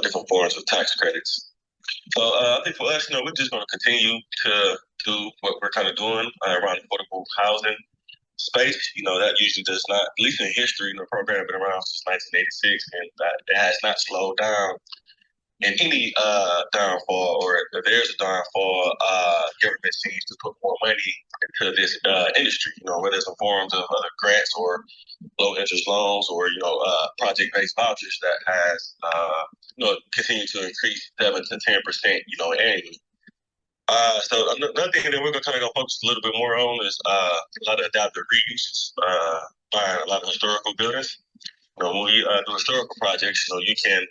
Different forms of tax credits. So I think for us, we're just going to continue to do what we're kind of doing around affordable housing space. That usually does not, at least in history, the program has been around since 1986, and it has not slowed down in any downfall, or if there's a downfall, government seems to put more money into this industry, whether it's in forms of other grants or low interest loans or, project-based vouchers that has, continue to increase 7 to 10%, annually. So another thing that we're going to kind of focus a little bit more on is a lot of adaptive reuses, buying a lot of historical buildings. When we do historical projects, you can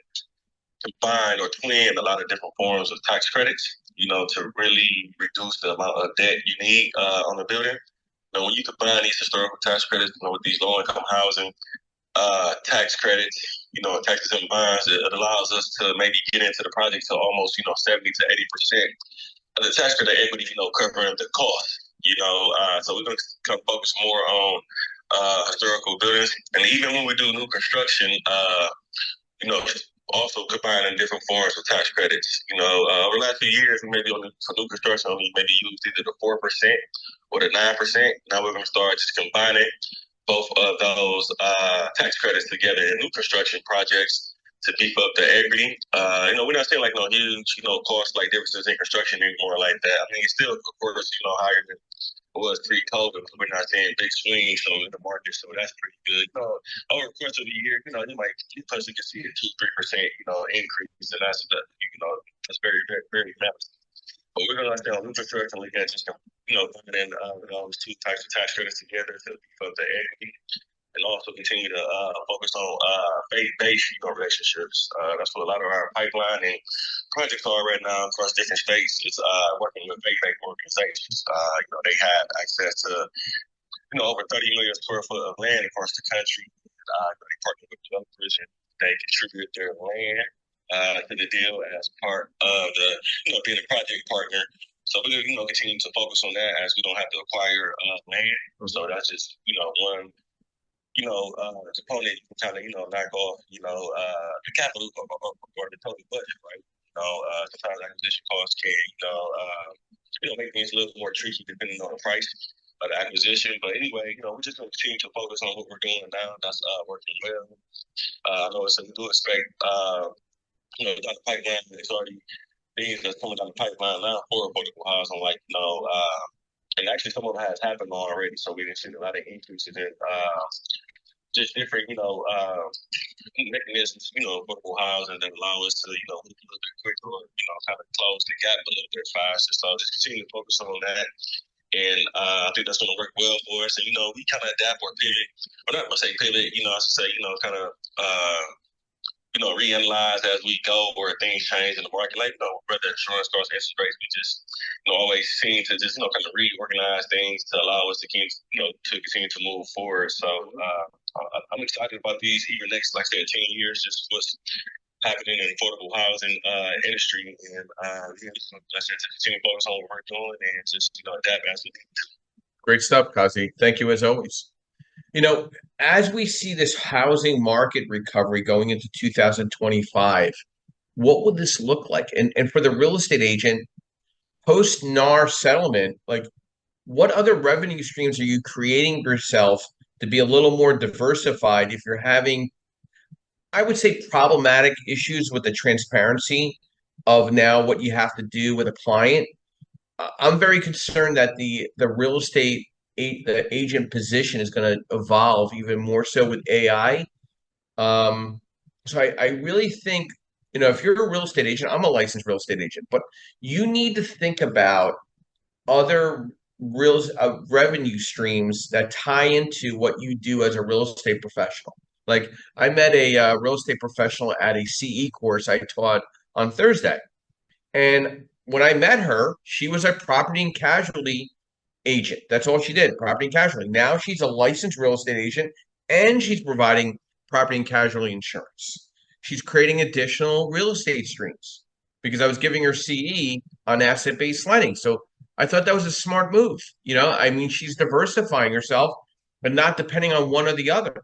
combine or twin a lot of different forms of tax credits, to really reduce the amount of debt you need on the building. When you combine these historical tax credits, with these low-income housing tax credits, taxes and bonds, it allows us to maybe get into the project to almost, 70 to 80% of the tax credit equity, covering the cost. So we're going to come focus more on historical buildings, and even when we do new construction, also combining different forms of tax credits. Over the last few years, we maybe for new construction, we maybe used either the 4% or the 9%. Now we're going to start just combining both of those tax credits together in new construction projects to beef up the equity. We're not saying like no huge, cost like differences in construction anymore like that. I mean, it's still, of course, higher than it was pre-COVID, but we're not seeing big swings in the market, so that's pretty good. Over the course of the year, you personally can see a 2-3%, increase, and that's very, very, very massive. But we're gonna on new construction, we can just put in those two types of tax credits together to beef up the equity, and also continue to focus on faith-based relationships. That's what a lot of our pipeline and projects are right now across different states. It's working with faith-based organizations. They have access to over 30 million square foot of land across the country. They partner with developers and they contribute their land to the deal as part of the being a project partner. So we're gonna continue to focus on that as we don't have to acquire land. So that's just one component you can kind of knock off the capital or the total budget, right? Sometimes acquisition costs can make things a little more tricky depending on the price of the acquisition. But anyway, we're just going to continue to focus on what we're doing now. That's working well. I know we do expect down the pipeline. There's already things that's coming down the pipeline now for affordable housing, and actually some of it has happened already. So we didn't see a lot of increases in just different, mechanisms, affordable housing that allow us to, move a little bit quicker or, kind of close the gap a little bit faster. So just continue to focus on that. And I think that's going to work well for us. And, we kind of adapt or pivot, or not going to say pivot, I should say, kind of, reanalyze as we go or things change in the market. Whether insurance costs, interest rates, we just, always seem to just, kind of reorganize things to allow us to keep, to continue to move forward. So I'm excited about these even next, like I said, 10 years, just what's happening in the affordable housing industry. And like I said, to continue to focus on what we're doing and just, adapt as we need. Great stuff, Kazi. Thank you as always. As we see this housing market recovery going into 2025, what would this look like? And for the real estate agent, post NAR settlement, like what other revenue streams are you creating yourself to be a little more diversified if you're having, I would say, problematic issues with the transparency of now what you have to do with a client? I'm very concerned that the real estate the agent position is going to evolve even more so with AI. So I really think, if you're a real estate agent, I'm a licensed real estate agent, but you need to think about other revenue streams that tie into what you do as a real estate professional. Like I met a real estate professional at a CE course I taught on Thursday. And when I met her, she was a property and casualty agent. That's all she did, property and casualty. Now she's a licensed real estate agent and she's providing property and casualty insurance. She's creating additional real estate streams because I was giving her CE on asset-based lending. So I thought that was a smart move. I mean, she's diversifying herself, but not depending on one or the other.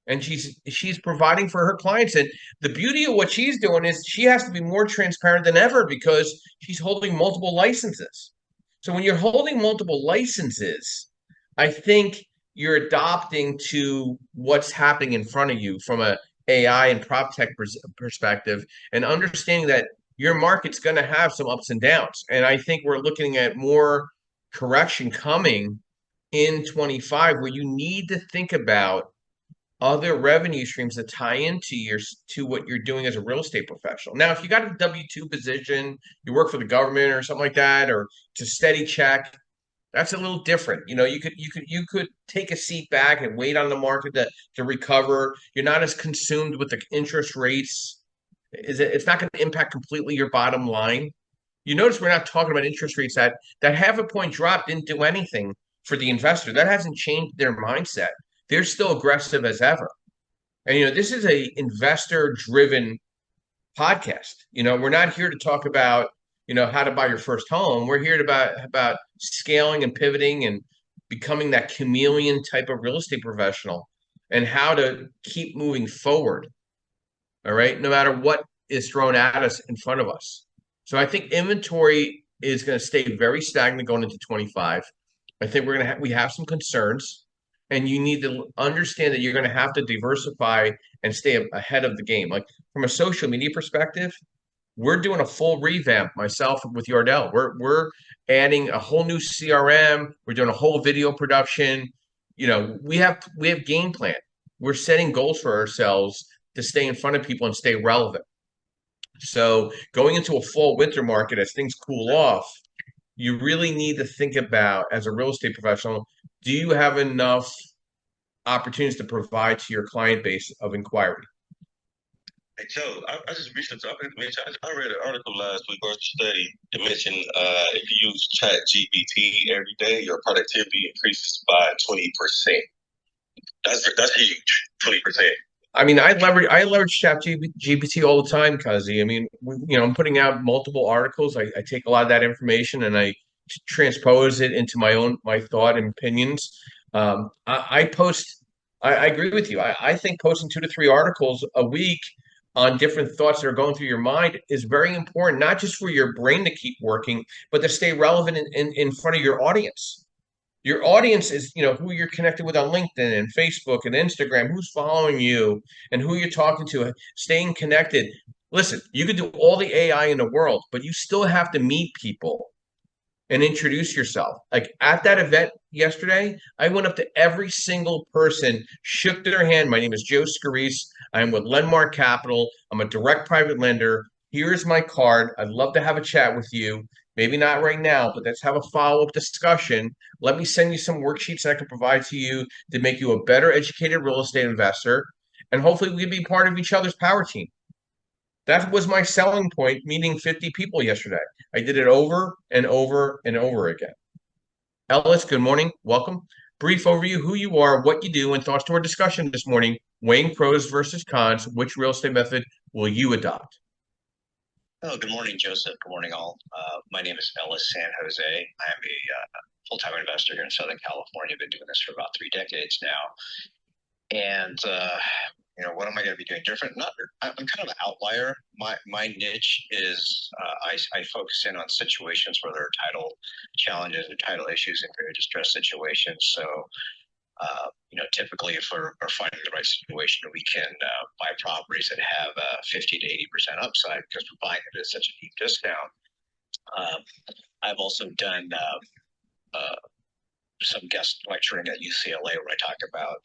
And she's providing for her clients. And the beauty of what she's doing is she has to be more transparent than ever because she's holding multiple licenses. So when you're holding multiple licenses, I think you're adopting to what's happening in front of you from a AI and prop tech perspective, and understanding that your market's going to have some ups and downs. And I think we're looking at more correction coming in 25, where you need to think about other revenue streams that tie to what you're doing as a real estate professional. Now, if you got a W-2 position, you work for the government or something like that, or it's a steady check, that's a little different. You could take a seat back and wait on the market to recover. You're not as consumed with the interest rates. It's not going to impact completely your bottom line. You notice we're not talking about interest rates that half a point drop didn't do anything for the investor. That hasn't changed their mindset. They're still aggressive as ever. And this is a investor driven podcast. We're not here to talk about, how to buy your first home. We're here to about scaling and pivoting and becoming that chameleon type of real estate professional and how to keep moving forward. All right, no matter what is thrown at us in front of us. So I think inventory is going to stay very stagnant going into 25. I think we have some concerns, and you need to understand that you're going to have to diversify and stay ahead of the game. Like from a social media perspective, we're doing a full revamp, myself with Yardell. We're adding a whole new CRM. We're doing a whole video production. We have game plan. We're setting goals for ourselves to stay in front of people and stay relevant. So going into a fall winter market as things cool off, you really need to think about, as a real estate professional, do you have enough opportunities to provide to your client base of inquiry? Hey Joe, I just recently I read an article last week or a study that mentioned if you use Chat GPT every day, your productivity increases by 20%. That's huge, 20%. I mean, I leverage Chat GPT all the time, Kazi. I mean, I'm putting out multiple articles. I take a lot of that information and I transpose it into my thought and opinions. I post. I agree with you. I think posting 2 to 3 articles a week on different thoughts that are going through your mind is very important, not just for your brain to keep working, but to stay relevant in front of your audience. Your audience is, who you're connected with on LinkedIn and Facebook and Instagram, who's following you and who you're talking to, staying connected. Listen, you could do all the AI in the world, but you still have to meet people and introduce yourself. Like at that event yesterday, I went up to every single person, shook their hand. My name is Joe Scarice. I'm with Lendmark Capital. I'm a direct private lender. Here's my card. I'd love to have a chat with you. Maybe not right now, but let's have a follow-up discussion. Let me send you some worksheets that I can provide to you to make you a better educated real estate investor. And hopefully we can be part of each other's power team. That was my selling point, meeting 50 people yesterday. I did it over and over and over again. Ellis, good morning. Welcome. Brief overview, who you are, what you do, and thoughts to our discussion this morning. Weighing pros versus cons. Which real estate method will you adopt? Oh, good morning, Joseph. Good morning, all. My name is Ellis San Jose. I am a full-time investor here in Southern California. I've been doing this for about 3 decades now. And what am I going to be doing different? I'm kind of an outlier. My niche is I focus in on situations where there are title challenges or title issues in very distressed situations. So typically if we're finding the right situation, we can buy properties that have 50 to 80% upside because we're buying it at such a deep discount. I've also done some guest lecturing at UCLA where I talk about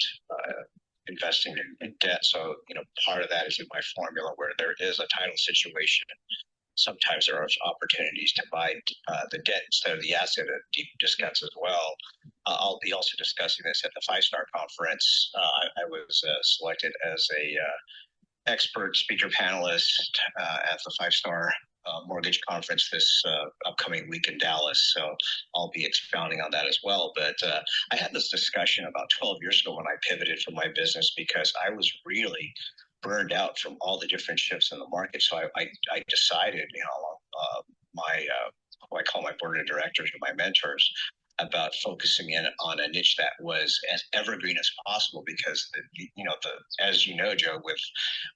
investing in debt. So, part of that is in my formula where there is a title situation. Sometimes there are opportunities to buy the debt instead of the asset at deep discounts as well. I'll be also discussing this at the 5-Star Conference. I was selected as a expert speaker panelist at the 5-Star Mortgage Conference this upcoming week in Dallas. So I'll be expounding on that as well. But I had this discussion about 12 years ago when I pivoted from my business because I was really burned out from all the different shifts in the market. So I decided, who I call my board of directors or my mentors, about focusing in on a niche that was as evergreen as possible because as you know, Joe,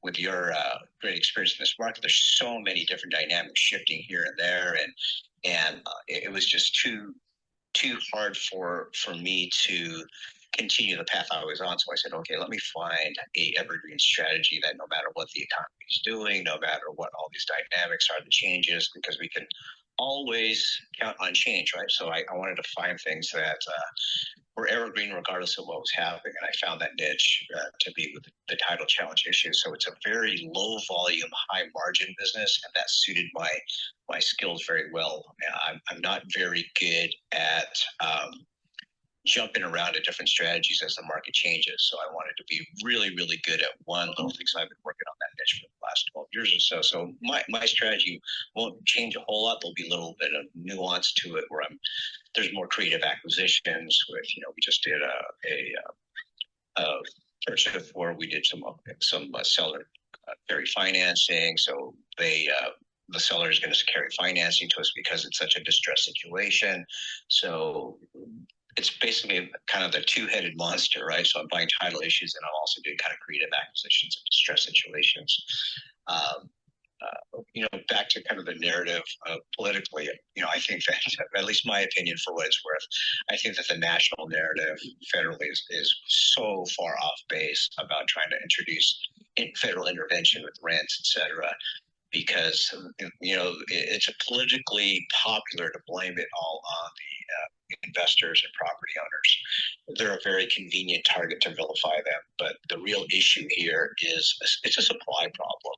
with your great experience in this market, there's so many different dynamics shifting here and there, and it was just too hard for me to continue the path I was on. So I said, okay, let me find a evergreen strategy that no matter what the economy is doing, no matter what all these dynamics are, the changes, because we can always count on change, right? So I wanted to find things that were evergreen regardless of what was happening. And I found that niche to be with the title challenge issue. So it's a very low volume, high margin business, and that suited my skills very well. I'm not very good at jumping around to different strategies as the market changes. So I wanted to be really, really good at one little thing. So I've been working on that niche for the last 12 years or so. So my strategy won't change a whole lot. There'll be a little bit of nuance to it where there's more creative acquisitions with, we just did a purchase where we did some seller carry financing. So the seller is going to carry financing to us because it's such a distressed situation. So it's basically kind of the two-headed monster, right? So I'm buying title issues, and I'm also doing kind of creative acquisitions in distress situations. Back to kind of the narrative politically, I think that, at least my opinion for what it's worth, I think that the national narrative federally is so far off base about trying to introduce federal intervention with rents, et cetera, because, it's politically popular to blame it all on the investors and property owners. They're a very convenient target to vilify them, but the real issue here is it's a supply problem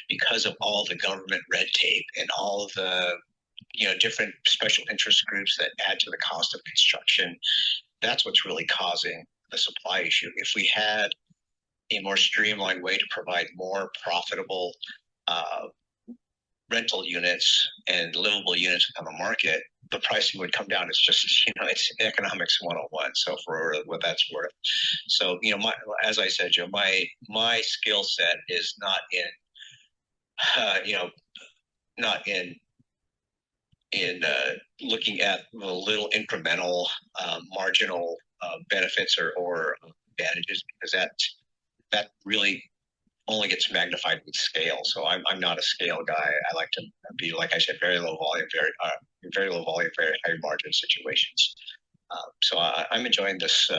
because of all the government red tape and all the different special interest groups that add to the cost of construction. That's what's really causing the supply issue. If we had a more streamlined way to provide more profitable rental units and livable units on the market, the pricing would come down. It's just, it's economics 101. So for what that's worth. So, as I said, Joe, my skill set is not in looking at the little incremental marginal benefits or advantages, because that really only gets magnified with scale. So I'm not a scale guy. I like to be, like I said, very low volume, very high margin situations. So I'm enjoying this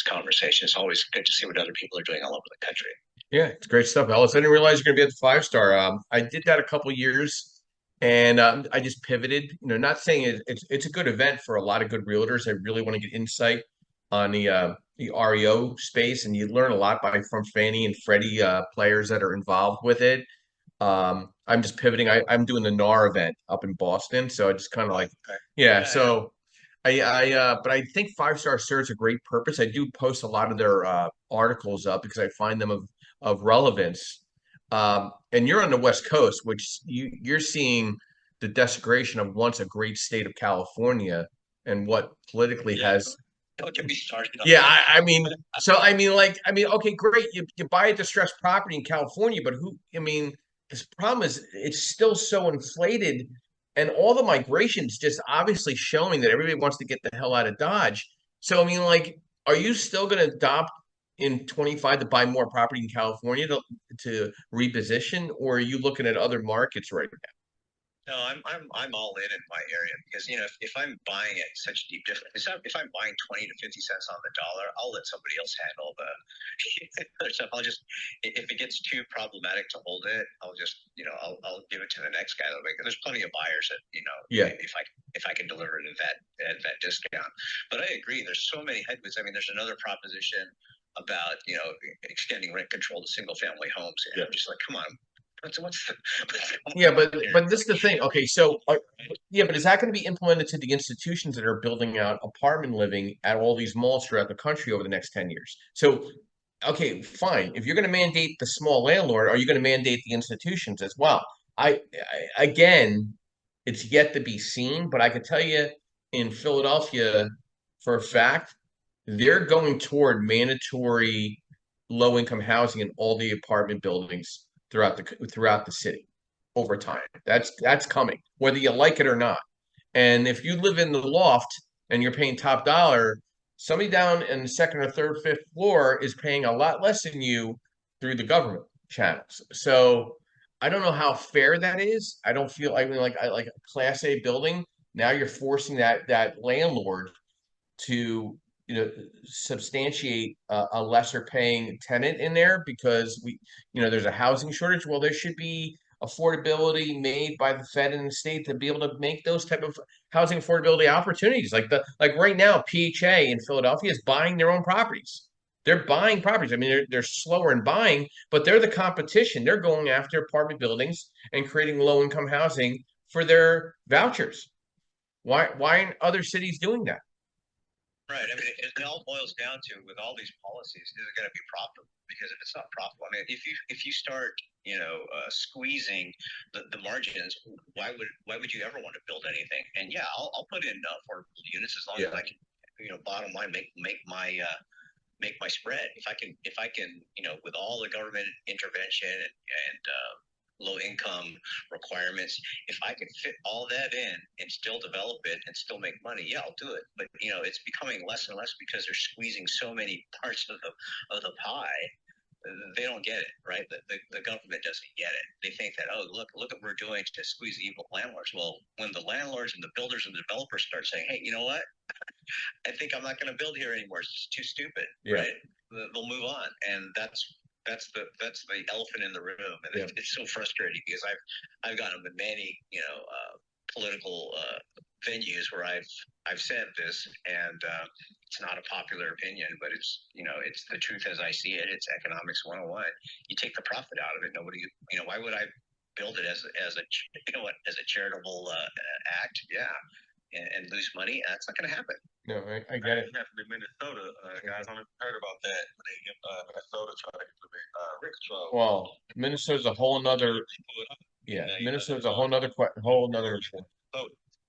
conversation. It's always good to see what other people are doing all over the country. Yeah, it's great stuff, Ellis. I didn't realize you're going to be at the 5-Star. I did that a couple years, and I just pivoted. Not saying it's a good event for a lot of good realtors. I really want to get insight on the REO space, and you learn a lot from Fannie and Freddie players that are involved with it. I'm just pivoting. I'm doing the NAR event up in Boston, so I just kind of yeah. So but I think 5-Star serves a great purpose. I do post a lot of their articles up because I find them of relevance. And you're on the West Coast, which you're seeing the desecration of once a great state of California and what politically has. Don't get me started. Yeah, okay, great. You buy a distressed property in California, but this problem is it's still so inflated, and all the migration's just obviously showing that everybody wants to get the hell out of Dodge. So I mean, like, are you still going to adopt in 25 to buy more property in California to reposition, or are you looking at other markets right now? No, I'm all in my area because if I'm buying at such deep difference, if I'm buying 20 to 50 cents on the dollar, I'll let somebody else handle the other stuff. I'll just if it gets too problematic to hold it, I'll just I'll give it to the next guy. There's plenty of buyers that Yeah. if I can deliver it at that discount. But I agree, there's so many headwinds. I mean, there's another proposition about extending rent control to single family homes, and I'm just like, come on. Yeah, but this is the thing. Okay, so yeah, but is that going to be implemented to the institutions that are building out apartment living at all these malls throughout the country over the next 10 years? So, okay, fine. If you're going to mandate the small landlord, are you going to mandate the institutions as well? Again, it's yet to be seen, but I can tell you in Philadelphia for a fact, they're going toward mandatory low income housing in all the apartment buildings throughout the city over time. That's coming, whether you like it or not. And if you live in the loft and you're paying top dollar, somebody down in the second or third, fifth floor is paying a lot less than you through the government channels. So I don't know how fair that is. I don't feel, I mean, like a Class A building. Now you're forcing that landlord to substantiate a lesser paying tenant in there because there's a housing shortage. Well, there should be affordability made by the Fed and the state to be able to make those type of housing affordability opportunities. Like right now, PHA in Philadelphia is buying their own properties. They're buying properties. I mean, they're slower in buying, but they're the competition. They're going after apartment buildings and creating low income housing for their vouchers. Why aren't other cities doing that? Right. I mean, it all boils down to, with all these policies, is it going to be profitable? Because if it's not profitable, I mean, if you start squeezing the margins, why would you ever want to build anything? And yeah, I'll put in affordable units as long as I can, bottom line, make my spread. If I can, with all the government intervention and low income requirements, if I can fit all that in and still develop it and still make money, yeah, I'll do it. But it's becoming less and less because they're squeezing so many parts of the pie. They don't get it, right? The government doesn't get it. They think that, oh, look what we're doing to squeeze the evil landlords. Well, when the landlords and the builders and the developers start saying, hey, you know what? I think I'm not going to build here anymore. It's just too stupid, right? They'll move on, and that's the elephant in the room, and it's so frustrating because I've gotten in many political venues where I've said this, and it's not a popular opinion, but it's the truth as I see it. It's economics 101. You take the profit out of it. Nobody, why would I build it as a charitable act? Yeah. And lose money, that's not going to happen. No, I get it. In Minnesota, guys, I heard about that when Minnesota tried to implement rent control. Well, Minnesota's a whole nother. Yeah, Minnesota's a whole nother.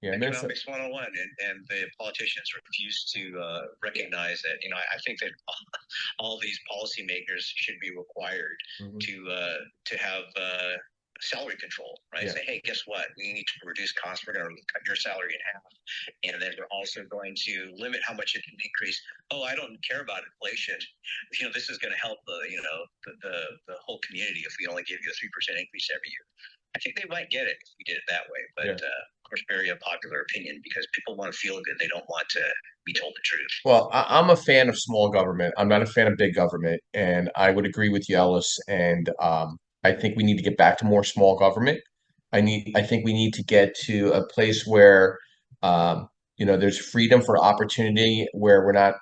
Yeah, economics 101, and the politicians refuse to recognize that. I think that all these policymakers should be required to have salary control, right? Say, hey, guess what? We need to reduce costs. We're going to cut your salary in half, and then we're also going to limit how much it can increase. Oh, I don't care about inflation. This is going to help the whole community if we only give you a 3% increase every year. I think they might get it if we did it that way, but of course, very unpopular opinion because people want to feel good. They don't want to be told the truth. Well, I'm a fan of small government. I'm not a fan of big government, and I would agree with you, Ellis. And I think we need to get back to more small government. I think we need to get to a place where there's freedom for opportunity, where we're not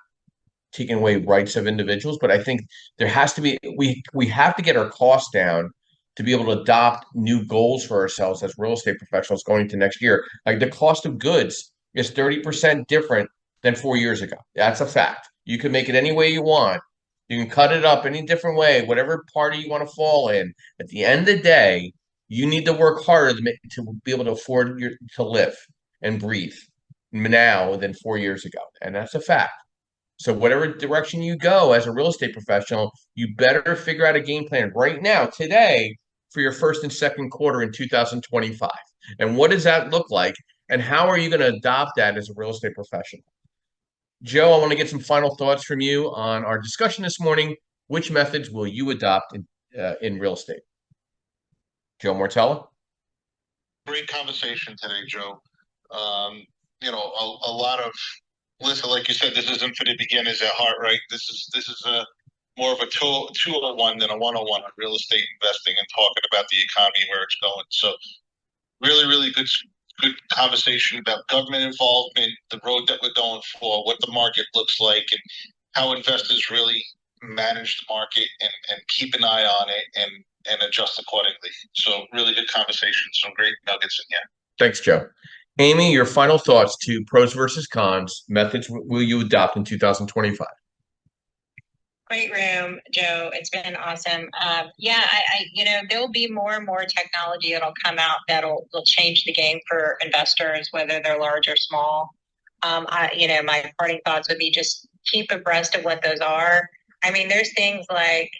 taking away rights of individuals. But I think there has to be we have to get our costs down to be able to adopt new goals for ourselves as real estate professionals going into next year. Like the cost of goods is 30% different than 4 years ago. That's a fact. You can make it any way you want. You can cut it up any different way, whatever party you want to fall in. At the end of the day, you need to work harder to be able to afford to live and breathe now than 4 years ago. And that's a fact. So whatever direction you go as a real estate professional, you better figure out a game plan right now, today, for your first and second quarter in 2025? And what does that look like? And how are you going to adopt that as a real estate professional? Joe, I want to get some final thoughts from you on our discussion this morning. Which methods will you adopt in real estate? Joe Mortella? Great conversation today, Joe. A lot of, listen, like you said, this isn't for the beginners at heart, right? This is a more of a 201 than a 101 on real estate investing and talking about the economy, where it's going. So really, really good conversation about government involvement, the road that we're going for, what the market looks like, and how investors really manage the market and keep an eye on it and adjust accordingly. So really good conversation. Some great nuggets in here. Thanks, Joe. Amy, your final thoughts to pros versus cons methods will you adopt in 2025? Great room, Joe. It's been awesome. There will be more and more technology that'll come out that'll change the game for investors, whether they're large or small. My parting thoughts would be just keep abreast of what those are. I mean, there's things like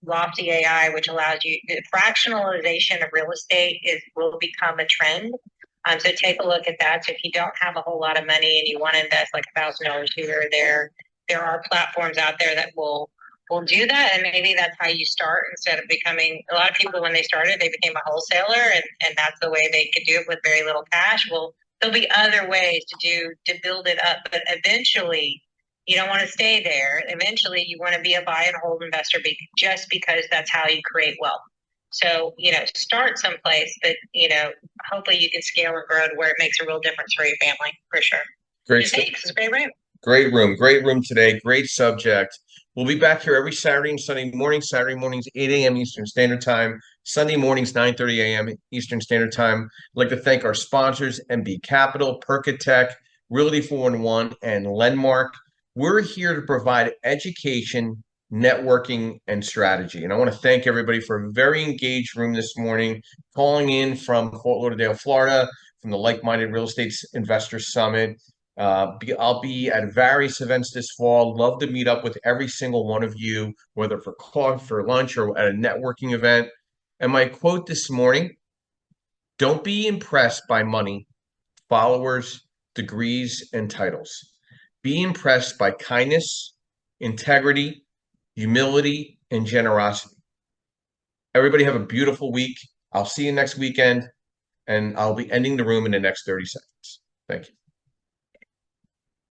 Lofty AI, which allows you the fractionalization of real estate will become a trend. So take a look at that. So if you don't have a whole lot of money and you want to invest like $1,000 here or there are platforms out there that will do that, and maybe that's how you start instead of becoming. A lot of people, when they started, they became a wholesaler, and that's the way they could do it with very little cash. Well, there'll be other ways to build it up, but eventually you don't want to stay there. Eventually you want to be a buy and hold investor just because that's how you create wealth. So, start someplace, but, hopefully you can scale and grow to where it makes a real difference for your family, for sure. Great. Thanks. It's a great room. Great room today. Great subject. We'll be back here every Saturday and Sunday morning. Saturday mornings, 8 a.m. Eastern Standard Time. Sunday mornings, 9:30 a.m. Eastern Standard Time. I'd like to thank our sponsors, MB Capital, Percatech, Realty 411, and Lenmark. We're here to provide education, networking, and strategy. And I want to thank everybody for a very engaged room this morning, calling in from Fort Lauderdale, Florida, from the Like-Minded Real Estate Investor Summit. I'll be at various events this fall. Love to meet up with every single one of you, whether for coffee, for lunch, or at a networking event. And my quote this morning: don't be impressed by money, followers, degrees, and titles. Be impressed by kindness, integrity, humility, and generosity. Everybody have a beautiful week. I'll see you next weekend, and I'll be ending the room in the next 30 seconds. Thank you.